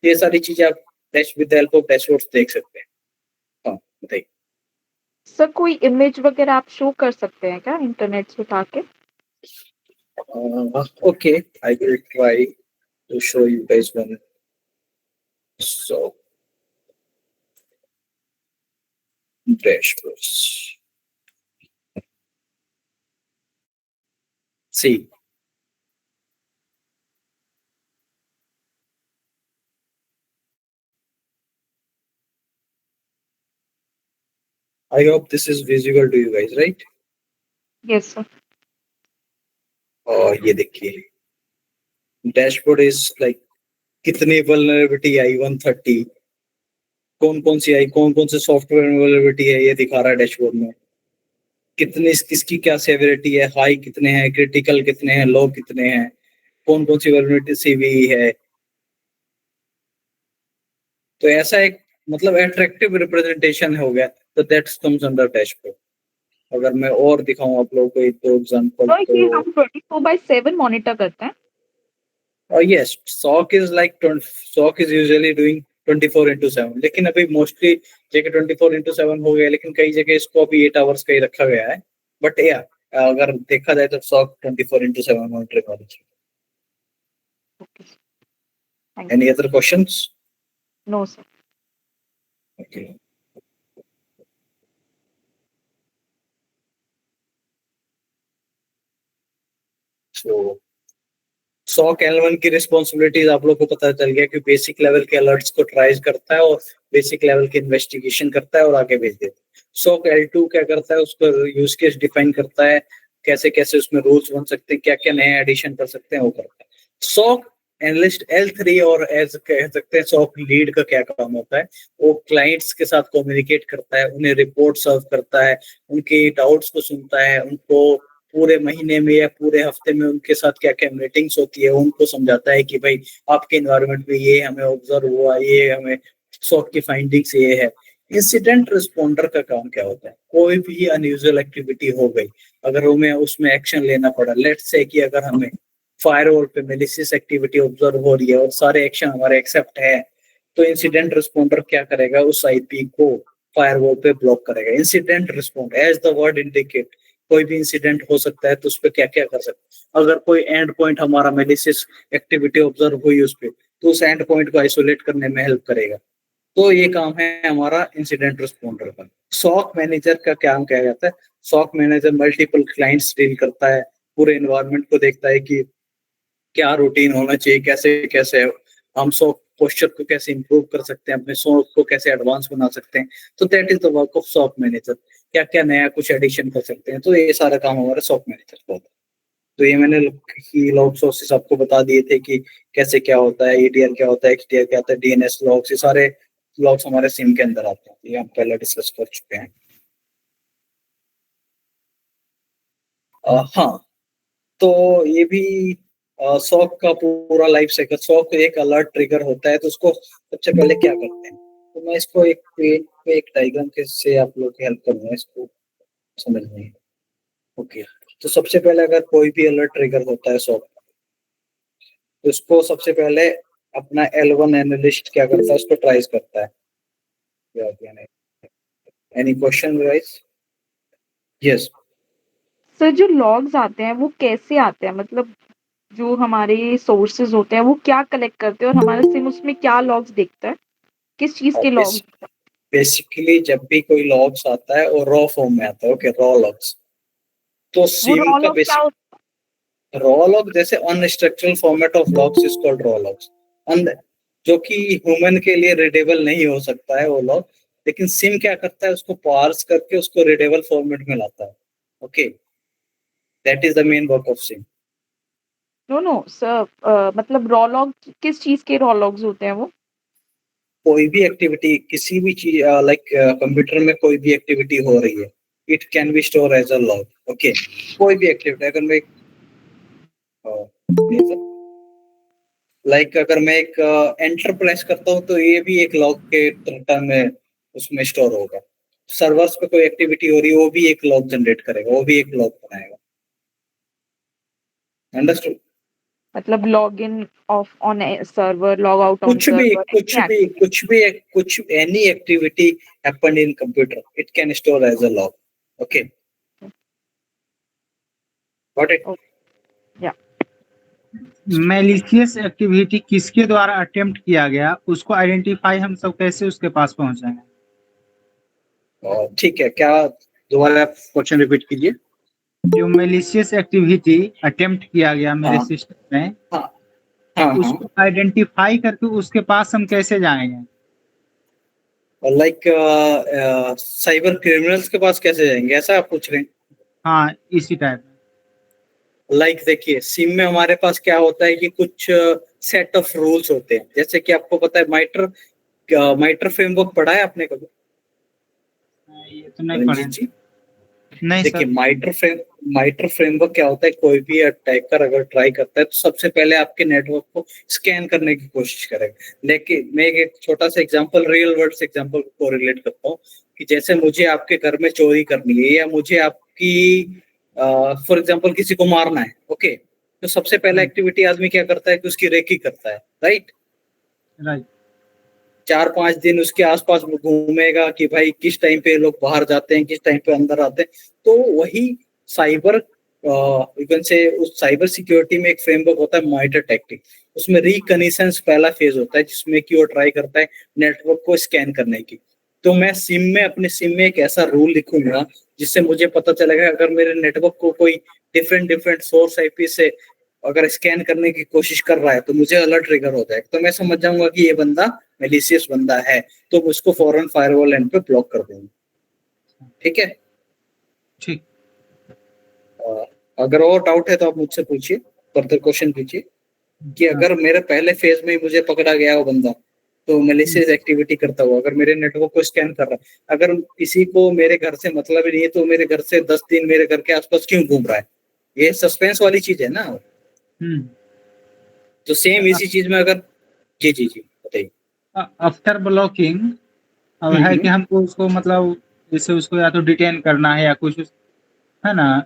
ये सारी चीजें आप dash with help of dashboard देख सकते हैं। हाँ बताइए। सर कोई इमेज वगैरह आप शो कर सकते हैं क्या इंटरनेट से उठा के? Okay, I will try to show you guys one. So, dashboards. See. I hope this is visible to you guys, right? Yes sir. और ये देखिए, डैशबोर्ड इज लाइक कितनी वल्नरेबिलिटी आई 130, कौन कौन सी आई, कौन कौन से सॉफ्टवेयर में वल्नरेबिलिटी है ये दिखा रहा है डैशबोर्ड में। कितने किसकी क्या सेवरिटी है, हाई कितने हैं, क्रिटिकल कितने हैं, लो कितने हैं, कौन कौन सी वल्नरेबिलिटी सी हुई है। तो ऐसा एक मतलब अट्रैक्टिव रिप्रेजेंटेशन हो गया, तो दैट्स कम्स अंडर डैशबोर्ड। अगर मैं और दिखाऊं आप लोगों को एक दो एग्जांपल, तो ये हम 24/7 मॉनिटर करते हैं। yes, SOC is like SOC is usually doing 24/7, लेकिन अभी मोस्टली जगह 24/7 हो गया, लेकिन कई जगह इसको अभी 8 आवर्स का ही रखा गया है। बट या अगर देखा जाए तो SOC 24/7 मॉनिटरिंग वाली चीज। Okay, thank any other questions? You. No sir. Okay, so SOC L1 की रिस्पॉन्सिबिलिटीज आप लोग को पता चल गया कि बेसिक लेवल के अलर्ट्स को ट्राइज करता है और बेसिक लेवल की इन्वेस्टिगेशन करता है और आगे भेज देता है। SOC L2 क्या करता है, उसका यूज केस डिफाइन करता है, कैसे कैसे उसमें रूल्स बन सकते हैं, क्या क्या नए एडिशन कर सकते हैं वो करता है। SOC एनालिस्ट L3 और एज कह सकते हैं SOC लीड का क्या काम होता है, वो क्लाइंट्स के साथ कम्युनिकेट करता है, उन्हें रिपोर्ट सर्व करता है, उनके डाउट्स को सुनता है, उनको पूरे महीने में या पूरे हफ्ते में उनके साथ क्या क्या मीटिंग्स होती है उनको समझाता है कि भाई आपके एनवायरनमेंट में ये हमें ऑब्जर्व हुआ, ये हमें SOC की फाइंडिंग्स ये है। इंसिडेंट रिस्पॉन्डर का काम क्या होता है, कोई भी अनयूजुअल एक्टिविटी हो गई, अगर हमें उसमें एक्शन लेना पड़ा, लेट्स से कि अगर हमें फायरवॉल पे मेलिशियस एक्टिविटी ऑब्जर्व हो रही है और सारे एक्शन हमारे एक्सेप्ट है, तो इंसिडेंट रिस्पॉन्डर क्या करेगा, उस आईपी को फायरवॉल पे ब्लॉक करेगा। Incident respond as the word indicate, कोई भी इंसिडेंट हो सकता है तो उस पर क्या क्या कर सकते हैं। अगर कोई एंड पॉइंट हमारा मेलिशियस एक्टिविटी ऑब्जर्व हुई उस पर, तो उस एंड पॉइंट को आइसोलेट करने में हेल्प करेगा। तो ये काम है हमारा इंसिडेंट रिस्पॉन्डर का। SOC मैनेजर का काम क्या जाता है, SOC manager multiple clients deal करता है, पूरे एनवायरनमेंट को देखता है कि क्या रूटीन होना चाहिए, कैसे कैसे हम SOC पोस्चर को कैसे इंप्रूव कर सकते हैं, अपने SOC को कैसे एडवांस बना सकते हैं। तो that is the work of SOC manager. क्या क्या नया कुछ एडिशन कर सकते हैं, तो ये सारा काम हमारा SOC मैनेजर का होता है। तो ये मैंने लॉग सोर्सेस आपको बता दिए थे कि कैसे क्या होता है, EDR क्या होता है, XDR क्या होता है, DNS लॉग्स, ये सारे लॉग्स हमारे सिम के अंदर आते हैं, ये हम पहले डिस्कस कर चुके हैं। हाँ, तो ये भी SOC का पूरा लाइफ साइकिल। SOC एक अलर्ट ट्रिगर होता है, तो उसको सबसे पहले क्या करते हैं, तो मैं इसको एक पेज पे एक डायग्राम के से आप लोग की हेल्प करूंगा इसको समझने में। ओके, तो सबसे पहले अगर कोई भी अलर्ट ट्रिगर होता है SOC, तो उसको सबसे पहले अपना L1 एनालिस्ट क्या करता है, उसको ट्राइज करता है। Any question guys? Yes. Sir जो लॉग्स आते हैं वो कैसे आते हैं, मतलब जो हमारे सोर्सेज होते हैं वो क्या कलेक्ट करते हैं और हमारा सिम उसमें क्या लॉग्स देखता है, किस चीज के लॉग्स? बेसिकली जब भी कोई लॉग्स आता है और रॉ फॉर्म में आता है, ओके, रॉ लॉग्स, तो वो सिम रॉ का लॉग क्या होता रॉ लॉग जैसे unstructural format of logs is called raw logs, जो कि ह्यूमन के लिए रीडेबल नहीं हो सकता है वो लॉग, लेकिन सिम क्या करता है, उसको पार्स करके उसको रीडेबल फॉर्मेट में लाता है। Okay, that is the main work of SIEM. No no sir, मतलब रॉ लॉग किस चीज के रॉ लॉग्स होते हैं वो? कोई भी एक्टिविटी, किसी भी चीज, लाइक कंप्यूटर में कोई भी एक्टिविटी हो रही है, it can be store as a log. Okay, कोई भी एक्टिविटी, अगर मैं अगर मैं एक एंटर प्रेस करता हूँ तो ये भी एक लॉग के टर्म में उसमें स्टोर होगा। सर्वर्स पे कोई एक्टिविटी हो रही है, वो भी एक लॉग जनरेट करेगा, वो भी एक लॉग बनाएगा। अंडरस्टूड? मतलब log in of on A server, log out on कुछ भी सर्वर, कुछ एनी भी एक्टिविटी। कुछ भी कुछ any activity happened in computer, it can store as a log. Okay, got it? या मैलिशियस एक्टिविटी किसके द्वारा अटेम्प्ट किया गया, उसको आइडेंटिफाई हम सब कैसे उसके पास पहुंचेंगे? ठीक है, क्या दोबारा क्वेश्चन रिपीट कीजिए. जो मैलिशियस एक्टिविटी अटेम्प्ट किया गया मेरे हाँ सिस्टम में, हाँ हाँ हाँ. उसको आइडेंटिफाई करके उसके पास हम कैसे जाएंगे? लाइक साइबर क्रिमिनल्स के पास कैसे जाएंगे, ऐसा आप पूछ रहे हैं? हाँ, इसी टाइप। लाइक देखिए, सिम में हमारे पास क्या होता है कि कुछ सेट ऑफ रूल्स होते हैं. जैसे कि आपको पता है माइटर फ्रेमवर्क पढ़ा है आपने कभी? ये तो नहीं रंजीत पढ़े। जी, नहीं देखिए सर। माइटर फ्रेमवर्क क्या होता है, कोई भी अटैकर अगर ट्राई करता है तो सबसे पहले आपके नेटवर्क को स्कैन करने की कोशिश करेगा. लेकिन मैं एक छोटा सा एग्जांपल, रियल वर्ल्ड से एग्जांपल को रिलेट करता हूँ कि जैसे मुझे आपके घर में चोरी करनी है या मुझे आपकी फॉर एग्जांपल किसी को मारना है. ओके, तो सबसे पहला एक्टिविटी आदमी क्या करता है कि उसकी रेकी करता है, राइट? राइट। 4-5 दिन उसके आसपास घूमेगा कि भाई किस टाइम पे लोग बाहर जाते हैं, किस टाइम पे अंदर आते हैं. तो वही साइबर से उस साइबर सिक्योरिटी में एक फ्रेमवर्क होता है माइटर टैक्टिक. उसमें रिकनेसेंस पहला फेज होता है जिसमें कि वो ट्राई करता है नेटवर्क को स्कैन करने की. तो मैं अपने सिम में एक ऐसा रूल लिखूंगा जिससे मुझे पता चलेगा अगर मेरे नेटवर्क को कोई डिफरेंट सोर्स आईपी से अगर स्कैन करने की कोशिश कर रहा है तो मुझे अलर्ट ट्रिगर हो जाएगा. तो मैं समझ जाऊंगा कि ये बंदा मेलिशियस बंदा है, तो उसको फौरन फायरवॉल एंड पे ब्लॉक कर दूंगा. ठीक है? ठीक। अगर और डाउट है तो आप मुझसे पूछिए, फर्दर क्वेश्चन कीजिए कि अगर मेरे पहले फेज में ही मुझे पकड़ा गया वो बंदा तो मेलिशियस एक्टिविटी करता हुआ अगर मेरे नेटवर्क को स्कैन कर रहा है, अगर किसी को मेरे घर से मतलब ही नहीं है तो मेरे घर से 10 दिन मेरे घर के आसपास क्यों घूम रहा है? ये सस्पेंस वाली चीज है ना. तो सेम इसी चीज में अगर जी जी जी बताइए. आफ्टर ब्लॉकिंग अब है कि हमको उसको मतलब जैसे उसको या तो डिटेन करना है या कुछ है ना,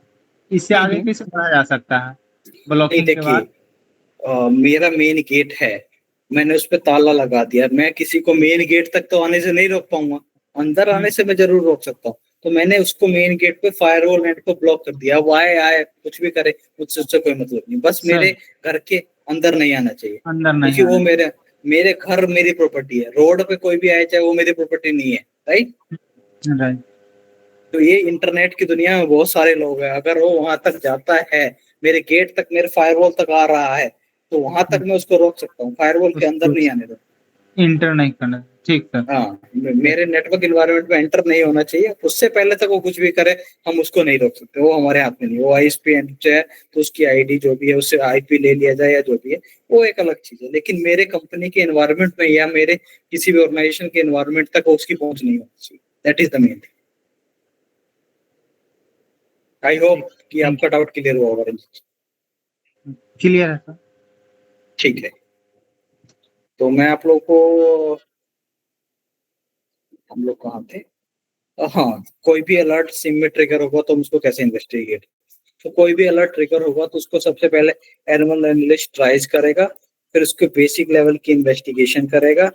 इससे आगे कैसे बढ़ा जा सकता है नहीं ब्लॉकिंग के बाद? देखिए, मेरा मेन गेट है, मैंने उस पे ताला लगा दिया. मैं किसी को मेन गेट तक तो आने से नहीं रोक पाऊंगा, अंदर आने से मैं जरूर रोक सकता हूँ. तो मैंने उसको मेन गेट पे फायरवॉल नेट को ब्लॉक कर दिया. वो आए कुछ भी करे मुझसे उससे कोई मतलब नहीं, बस मेरे घर के अंदर नहीं आना चाहिए. अंदर नहीं क्योंकि वो आना। मेरे घर मेरी प्रॉपर्टी है. रोड पे कोई भी आए चाहे वो मेरी प्रॉपर्टी नहीं है, राइट? राइट। तो ये इंटरनेट की दुनिया में बहुत सारे लोग हैं, अगर वो वहां तक जाता है, मेरे गेट तक मेरे फायरवॉल तक आ रहा है तो वहां तक मैं उसको रोक सकता हूँ, फायरवॉल के अंदर नहीं आने दो. इंटर नहीं करना। ठीक सर। हाँ, मेरे नेटवर्क एनवायरनमेंट में एंटर नहीं होना चाहिए. उससे पहले तक वो कुछ भी करे हम उसको नहीं रोक सकते, वो हमारे हाथ में नहीं. वो आईएसपी एंटर है तो उसकी आईडी जो भी है उससे आईपी ले लिया जाए या जो भी है वो एक अलग चीज है. लेकिन मेरे कंपनी के एनवायरनमेंट में या मेरे किसी भी ऑर्गेनाइजेशन के एनवायरनमेंट तक उसकी पहुंच नहीं होनी चाहिए. That is the main thing. I hope कि आपका डाउट क्लियर हुआ होगा. क्लियर है सर। ठीक है, तो मैं आप लोग को, हम लोग कहाँ थे? हाँ, कोई भी अलर्ट सिम में ट्रिगर होगा तो हम उसको कैसे इन्वेस्टिगेट. तो कोई भी अलर्ट ट्रिगर होगा तो उसको सबसे पहले एनिमल एनालिस्ट ट्राइज करेगा, फिर उसके बेसिक लेवल की इन्वेस्टिगेशन करेगा.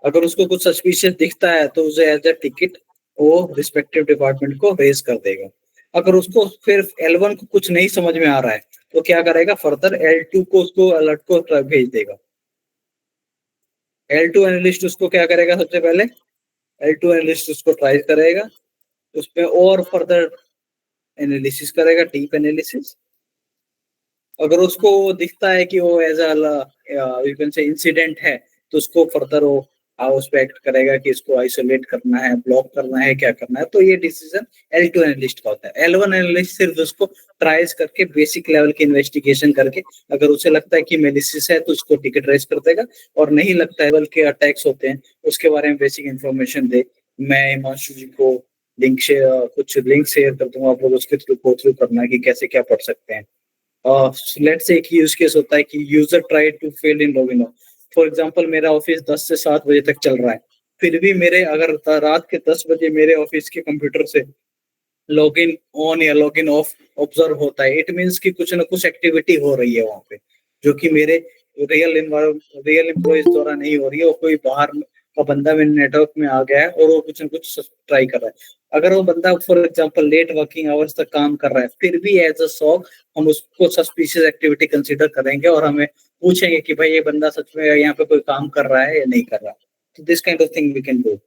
अगर उसको कुछ सस्पिशियस दिखता है तो उसे एज अ टिकट वो रिस्पेक्टिव डिपार्टमेंट को रेज कर देगा. अगर उसको फिर L1 को कुछ नहीं समझ में आ रहा है तो क्या करेगा, फर्दर L2 को उसको अलर्ट को भेज देगा. L2 एनालिस्ट उसको क्या करेगा, सबसे पहले L2 एनालिस्ट उसको ट्राई करेगा, उसमें और फर्दर एनालिसिस करेगा, डीप एनालिसिस. अगर उसको दिखता है कि वो as you can say incident है तो उसको फर्दर वो उस पे एक्ट करेगा कि इसको आइसोलेट करना है, ब्लॉक करना है, क्या करना है. तो ये डिसीजन L2 एनालिस्ट का होता है. L1 एनालिस्ट सिर्फ उसको ट्राइज करके बेसिक लेवल की इन्वेस्टिगेशन करके अगर उसे लगता है कि मेलिसिस है तो उसको टिकट रेज कर देगा, और नहीं लगता है बल्कि अटैक्स होते हैं उसके बारे में बेसिक इन्फॉर्मेशन दे. मैं हिमांशु जी को कुछ लिंक शेयर कर दूंगा, आप लोग उसके थ्रू गो थ्रू करना है कि कैसे क्या पढ़ सकते हैं. लेट्स से एक यूज केस होता है कि user try to fail in login. For example मेरा ऑफिस 10 से 7 बजे तक चल रहा है, फिर भी मेरे अगर रात के 10 बजे मेरे ऑफिस के कंप्यूटर से लॉगिन ऑन या लॉगिन ऑफ ऑब्जर्व होता है, इट मीन्स कि कुछ ना कुछ एक्टिविटी हो रही है वहां पे, जो कि मेरे रियल एम्प्लॉइज द्वारा नहीं हो रही है, और कोई बाहर का बंदा मेरे नेटवर्क में आ गया है और वो कुछ ना कुछ ट्राई कर रहा है। अगर वो बंदा for example let working hours तक काम कर रहा है, फिर भी एज अ सॉक हम उसको सस्पिशियस एक्टिविटी कंसीडर करेंगे और हमें पूछेंगे कि भाई ये बंदा सच में यहाँ पे कोई काम कर रहा है या नहीं कर रहा। तो this kind of thing we can do.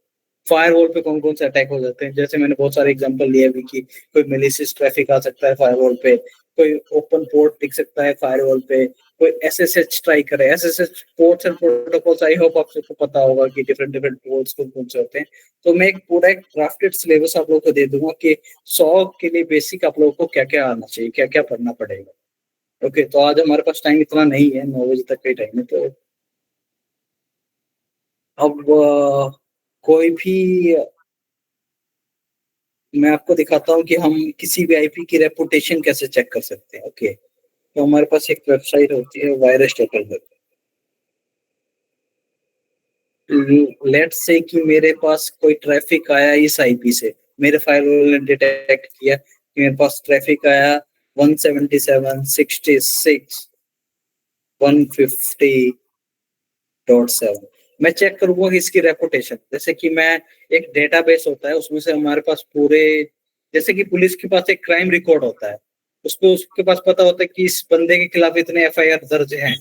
Firewall पे कौन कौन से अटैक हो जाते हैं, जैसे मैंने बहुत सारे एग्जांपल लिए अभी कि कोई मेलिशियस ट्रैफिक आ सकता है फायरवॉल पे, कोई ओपन पोर्ट दिख सकता है फायरवॉल पे, कोई एसएसएच ट्राई करे। SSH ports and protocols, I hope आप सबको पता होगा कि डिफरेंट डिफरेंट पोर्ट्स कौन कौन से होते हैं। तो मैं एक पूरा एक ड्राफ्टेड सिलेबस आप लोगों को दे दूंगा कि 100 के लिए बेसिक आप लोगों को क्या क्या आना चाहिए, क्या क्या पढ़ना पड़ेगा। ओके, तो आज हमारे पास टाइम इतना नहीं है, 9 बजे तक का ही टाइम है, तो अब कोई भी मैं आपको दिखाता हूँ कि हम किसी भी आईपी की रेपुटेशन कैसे चेक कर सकते हैं। ओके, तो हमारे पास एक वेबसाइट होती है वायरस.org। लेट्स से कि मेरे पास कोई ट्रैफिक आया इस आईपी से, मेरे फायरवॉल ने डिटेक्ट किया कि मेरे पास ट्रैफिक आया 177.66.150.7। मैं चेक करूंगा कि इसकी रेपुटेशन, जैसे कि मैं एक डेटाबेस होता है उसमें से हमारे पास पूरे, जैसे कि पुलिस के पास एक क्राइम रिकॉर्ड होता है, उसको उसके पास पता होता है कि इस बंदे के खिलाफ इतने एफआईआर दर्ज हैं।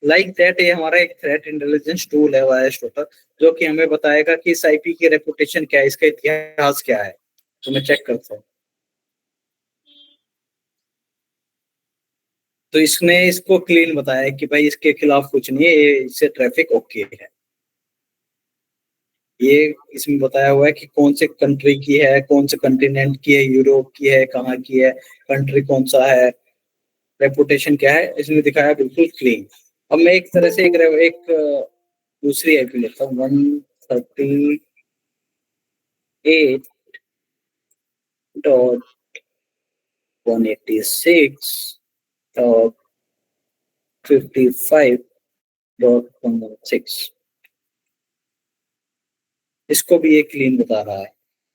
लाइक दैट ये हमारा एक थ्रेट इंटेलिजेंस टूल है वायरस.org, जो कि हमें बताएगा कि इस आईपी की रेपुटेशन क्या है, इसका इतिहास क्या है। तो मैं चेक करता हूँ, तो इसने इसको क्लीन बताया कि भाई इसके खिलाफ कुछ नहीं है, ये इससे ट्रैफिक ओके है। ये इसमें बताया हुआ है कि कौन से कंट्री की है, कौन से कंटिनेंट की है, यूरोप की है, कहाँ की है, कंट्री कौन सा है, रेपुटेशन क्या है, इसमें दिखाया बिल्कुल क्लीन। अब मैं एक तरह से एक दूसरी आईपी लेता हूँ 138.186.55.116। इसको भी ये क्लीन बता रहा है,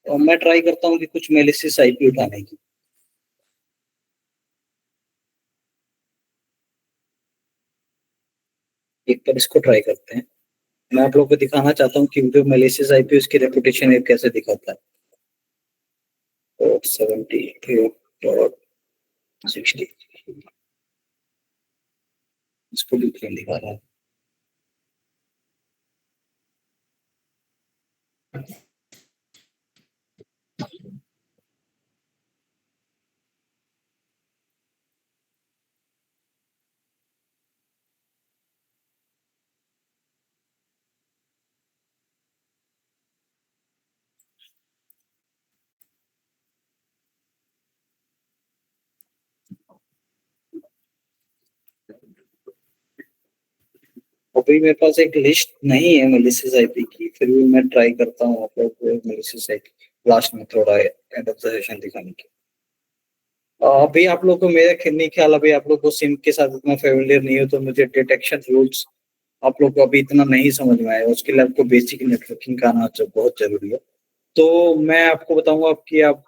और मैं ट्राई करता हूँ कि कुछ मेलिशियस आईपी उठाने की। एक बार इसको ट्राई करते हैं, मैं आप लोगों को दिखाना चाहता हूँ कि जो मेलिशियस आईपी उसकी रेपुटेशन कैसे दिखाता है। 70.60 इसको भी क्लीन दिखा रहा है। अभी मेरे पास एक लिस्ट नहीं है मेलिशियस आईपी की, फिर भी मैं ट्राई करता हूँ आप लोग को मेलिशियस आईपी लास्ट में थोड़ा एंड ऑफ द सेशन दिखाने की। अभी आप लोग को मेरा नहीं ख्याल, अभी आप लोग को सिम के साथ इतना फेमिलियर नहीं हो, तो मुझे डिटेक्शन रूल्स आप लोग को अभी इतना नहीं समझ में आया, उसके लिए आपको बेसिक नेटवर्किंग का आना बहुत जरूरी है। तो मैं आपको बताऊंगा आपकी आप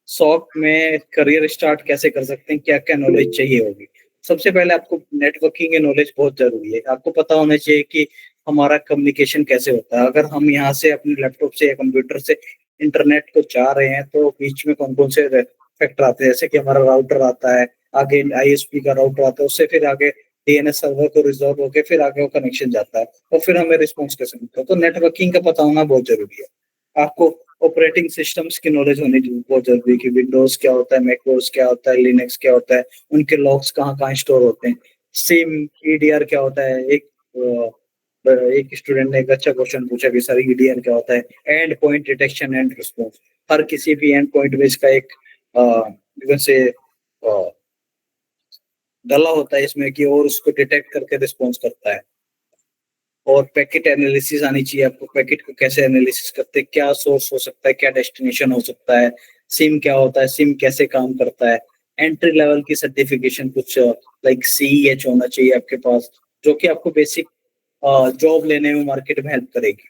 सॉक में करियर स्टार्ट कैसे कर सकते हैं, क्या क्या नॉलेज चाहिए होगी। सबसे पहले आपको नेटवर्किंग की नॉलेज बहुत जरूरी है, आपको पता होना चाहिए कि हमारा कम्युनिकेशन कैसे होता है। अगर हम यहाँ से अपने लैपटॉप से या कंप्यूटर से इंटरनेट को जा रहे हैं, तो बीच में कौन कौन से फैक्टर आते हैं, जैसे कि हमारा राउटर आता है, आगे आईएसपी का राउटर आता है, उससे फिर आगे डीएनएस सर्वर को रिजॉल्व होकर फिर आगे वो कनेक्शन जाता है, और फिर हमें रिस्पॉन्स कैसे मिलता है। तो नेटवर्किंग का पता होना बहुत जरूरी है। आपको ऑपरेटिंग सिस्टम्स की नॉलेज होनी बहुत जरूरी है कि विंडोज क्या होता है, मैकओएस क्या होता है, लिनक्स क्या होता है, उनके लॉग्स कहाँ कहाँ स्टोर होते हैं, सिम ईडीआर क्या होता है। एक स्टूडेंट ने एक अच्छा क्वेश्चन पूछा कि सर ईडीआर क्या होता है, endpoint detection and response. हर किसी भी एंड पॉइंट में इसका एक वैसे डला होता है इसमें कि और उसको डिटेक्ट करके रिस्पॉन्स करता है। और पैकेट एनालिसिस आनी चाहिए आपको, पैकेट को कैसे एनालिसिस करते हैं, क्या सोर्स हो सकता है, क्या डेस्टिनेशन हो सकता है, सिम क्या होता है, सिम कैसे काम करता है। एंट्री लेवल की सर्टिफिकेशन कुछ लाइक सीईएच होना चाहिए आपके पास, जो कि आपको बेसिक जॉब लेने में मार्केट में हेल्प करेगी।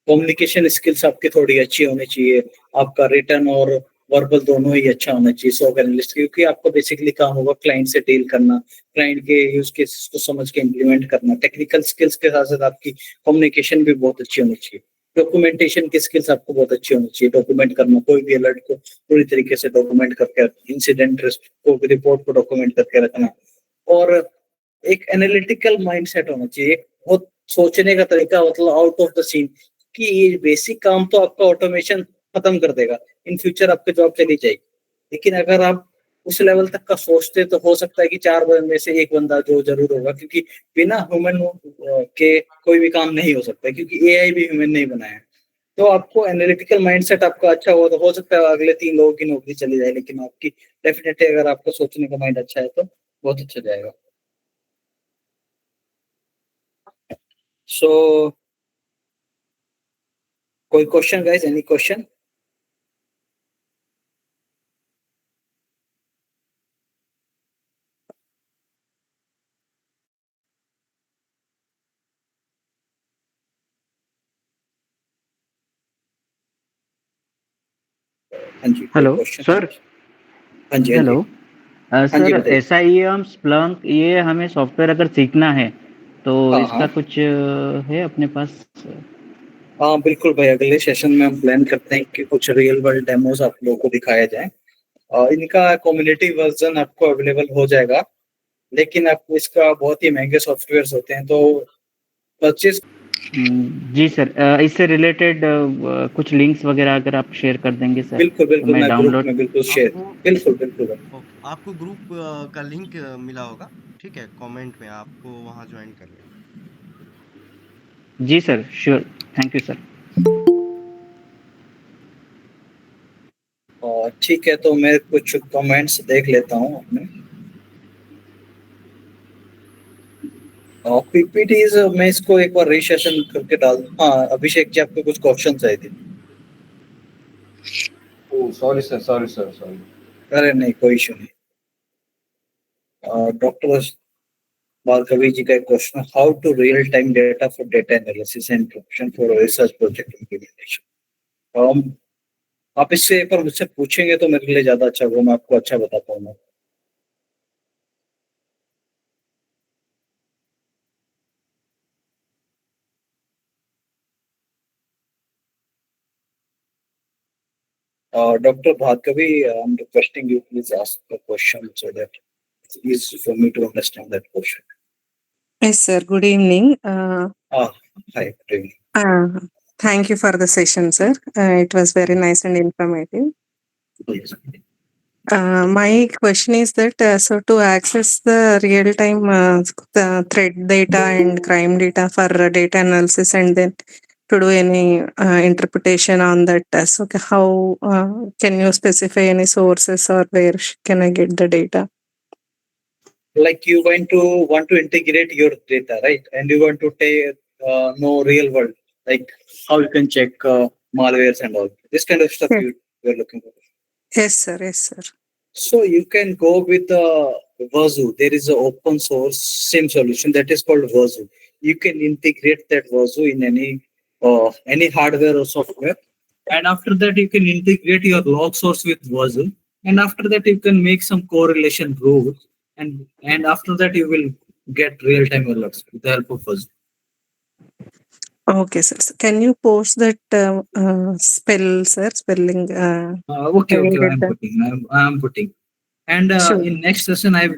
कम्युनिकेशन स्किल्स आपकी थोड़ी अच्छी होनी चाहिए, आपका रिटर्न और वर्बल दोनों ही अच्छा होना चाहिए SOC एनालिस्ट, क्योंकि आपका बेसिकली काम होगा क्लाइंट से डील करना, क्लाइंट के यूज केसेस को समझ के इम्प्लीमेंट करना। टेक्निकल स्किल्स के साथ साथ आपकी कम्युनिकेशन भी बहुत अच्छी होनी चाहिए। डॉक्यूमेंटेशन की स्किल्स आपको बहुत अच्छी होनी चाहिए, डॉक्यूमेंट करना, कोई भी अलर्ट को पूरी तरीके से डॉक्यूमेंट करके, इंसिडेंट को रिपोर्ट को डॉक्यूमेंट करके रखना, और एक एनालिटिकल माइंडसेट होना चाहिए, एक बहुत सोचने का तरीका, मतलब आउट ऑफ द सीन, कि ये बेसिक काम तो आपका ऑटोमेशन खत्म कर देगा, इन फ्यूचर आपकी जॉब चली जाएगी। लेकिन अगर आप उस लेवल तक का सोचते तो हो सकता है कि 4 में से 1 बंदा जो जरूर होगा, क्योंकि बिना ह्यूमन के कोई भी काम नहीं हो सकता, क्योंकि AI भी ह्यूमन नहीं बनाया है। तो आपको एनालिटिकल माइंडसेट आपका अच्छा हो तो हो सकता है अगले 3 लोगों की नौकरी चली जाए, लेकिन आपकी डेफिनेटली अगर आपका सोचने का माइंड अच्छा है तो बहुत अच्छा जाएगा। सो कोई क्वेश्चन गाइस, एनी क्वेश्चन? हाँ जी, कोई हेलो क्वेश्चन? सर। हाँ जी, हाँ जी, हेलो हाँ जी, सर, बताइए। SIEM स्प्लंक ये हमें सॉफ्टवेयर अगर सीखना है तो हाँ, इसका हाँ, कुछ है अपने पास? हाँ, बिल्कुल भाई, अगले सेशन में हम प्लान करते हैं कि कुछ रियल वर्ल्ड डेमोस आप लोगों को दिखाया जाए, और इनका कम्युनिटी वर्जन आपको अवेलेबल हो जाएगा, लेकिन आपको इसका बहुत ही महंगे सॉफ्टवेयर होते हैं, तो परचेज। जी सर, इससे रिलेटेड कुछ लिंक्स वगैरह अगर आप शेयर कर देंगे सर बिल्कुल तो बिल्कुल, मैं मैं ग्रुप डाउनलोड। में बिल्कुल शेयर। आपको बिल्कुल बिल्कुल भाई। ओके, आपको ग्रुप का लिंक मिला होगा, ठीक है, कमेंट में आपको वहां ज्वाइन कर लेना। जी sir, sure. Thank you sir. और ठीक है, तो मैं कुछ कमेंट्स देख लेता हूँ अपने। और PPTs मैं इसको एक बार रिसेशन करके डाल। हाँ, अभिषेक जी, आपके कुछ क्वेश्चन आए थे? Oh, sorry sir, sorry sir, sorry. अरे नहीं, कोई इशू नहीं। डॉक्टर भार्गवी जी का एक question, how to real time data for data analysis and production for research project implementation. आप इससे एक बार मुझसे पूछेंगे तो मेरे लिए ज्यादा अच्छा होगा, मैं आपको अच्छा बता पाऊंगा। Dr. Bhargavi, I'm requesting you please ask the question so that it's easy for me to understand that question. Yes, sir. Good evening. Hi, good evening. Uh, Thank you for the session, sir. It was very nice and informative. Yes. My question is that so to access the real-time the threat data and crime data for data analysis and then to do any interpretation on that, so how can you specify any sources or where can I get the data? Like you want to integrate your data, right? And you want to take know real world, like how you can check malwares and all this kind of stuff Yes, you're looking for. yes, sir. Yes, sir. So you can go with Vazu. There is an open source same solution that is called Vazu. You can integrate that Vazu in any hardware or software, and after that you can integrate your log source with Vazu, and after that you can make some correlation rules, and after that you will get real time alerts with the help of Vazu. Okay, sir. So can you post that spelling? Okay, I will okay, get that. I'm putting. And Sure. in next session, I've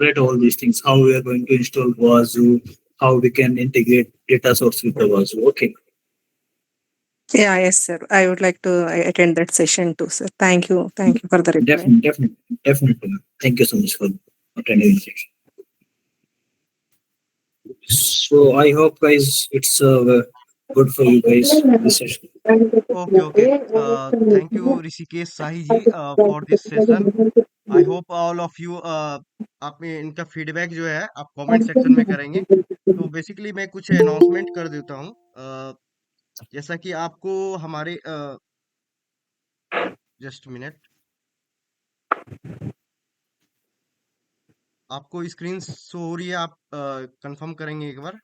read all these things, how we are going to install Wazoo, how we can integrate data source with the Wazoo. Okay. Yeah, yes, sir. I would like to attend that session too, sir. Thank you. Thank you for the reply. Definitely. Ma'am. Thank you so much for attending the session. So I hope, guys, it's good for you guys, this session. Okay, okay. Thank you, Rishikesh Sahi ji, for this session. I hope all of you आप में इनका feedback जो है आप comment section में करेंगे। तो basically मैं कुछ अनाउंसमेंट कर देता हूँ। जैसा कि आपको हमारे जस्ट मिनट, आपको स्क्रीन शो हो रही है, आप कंफर्म करेंगे एक बार?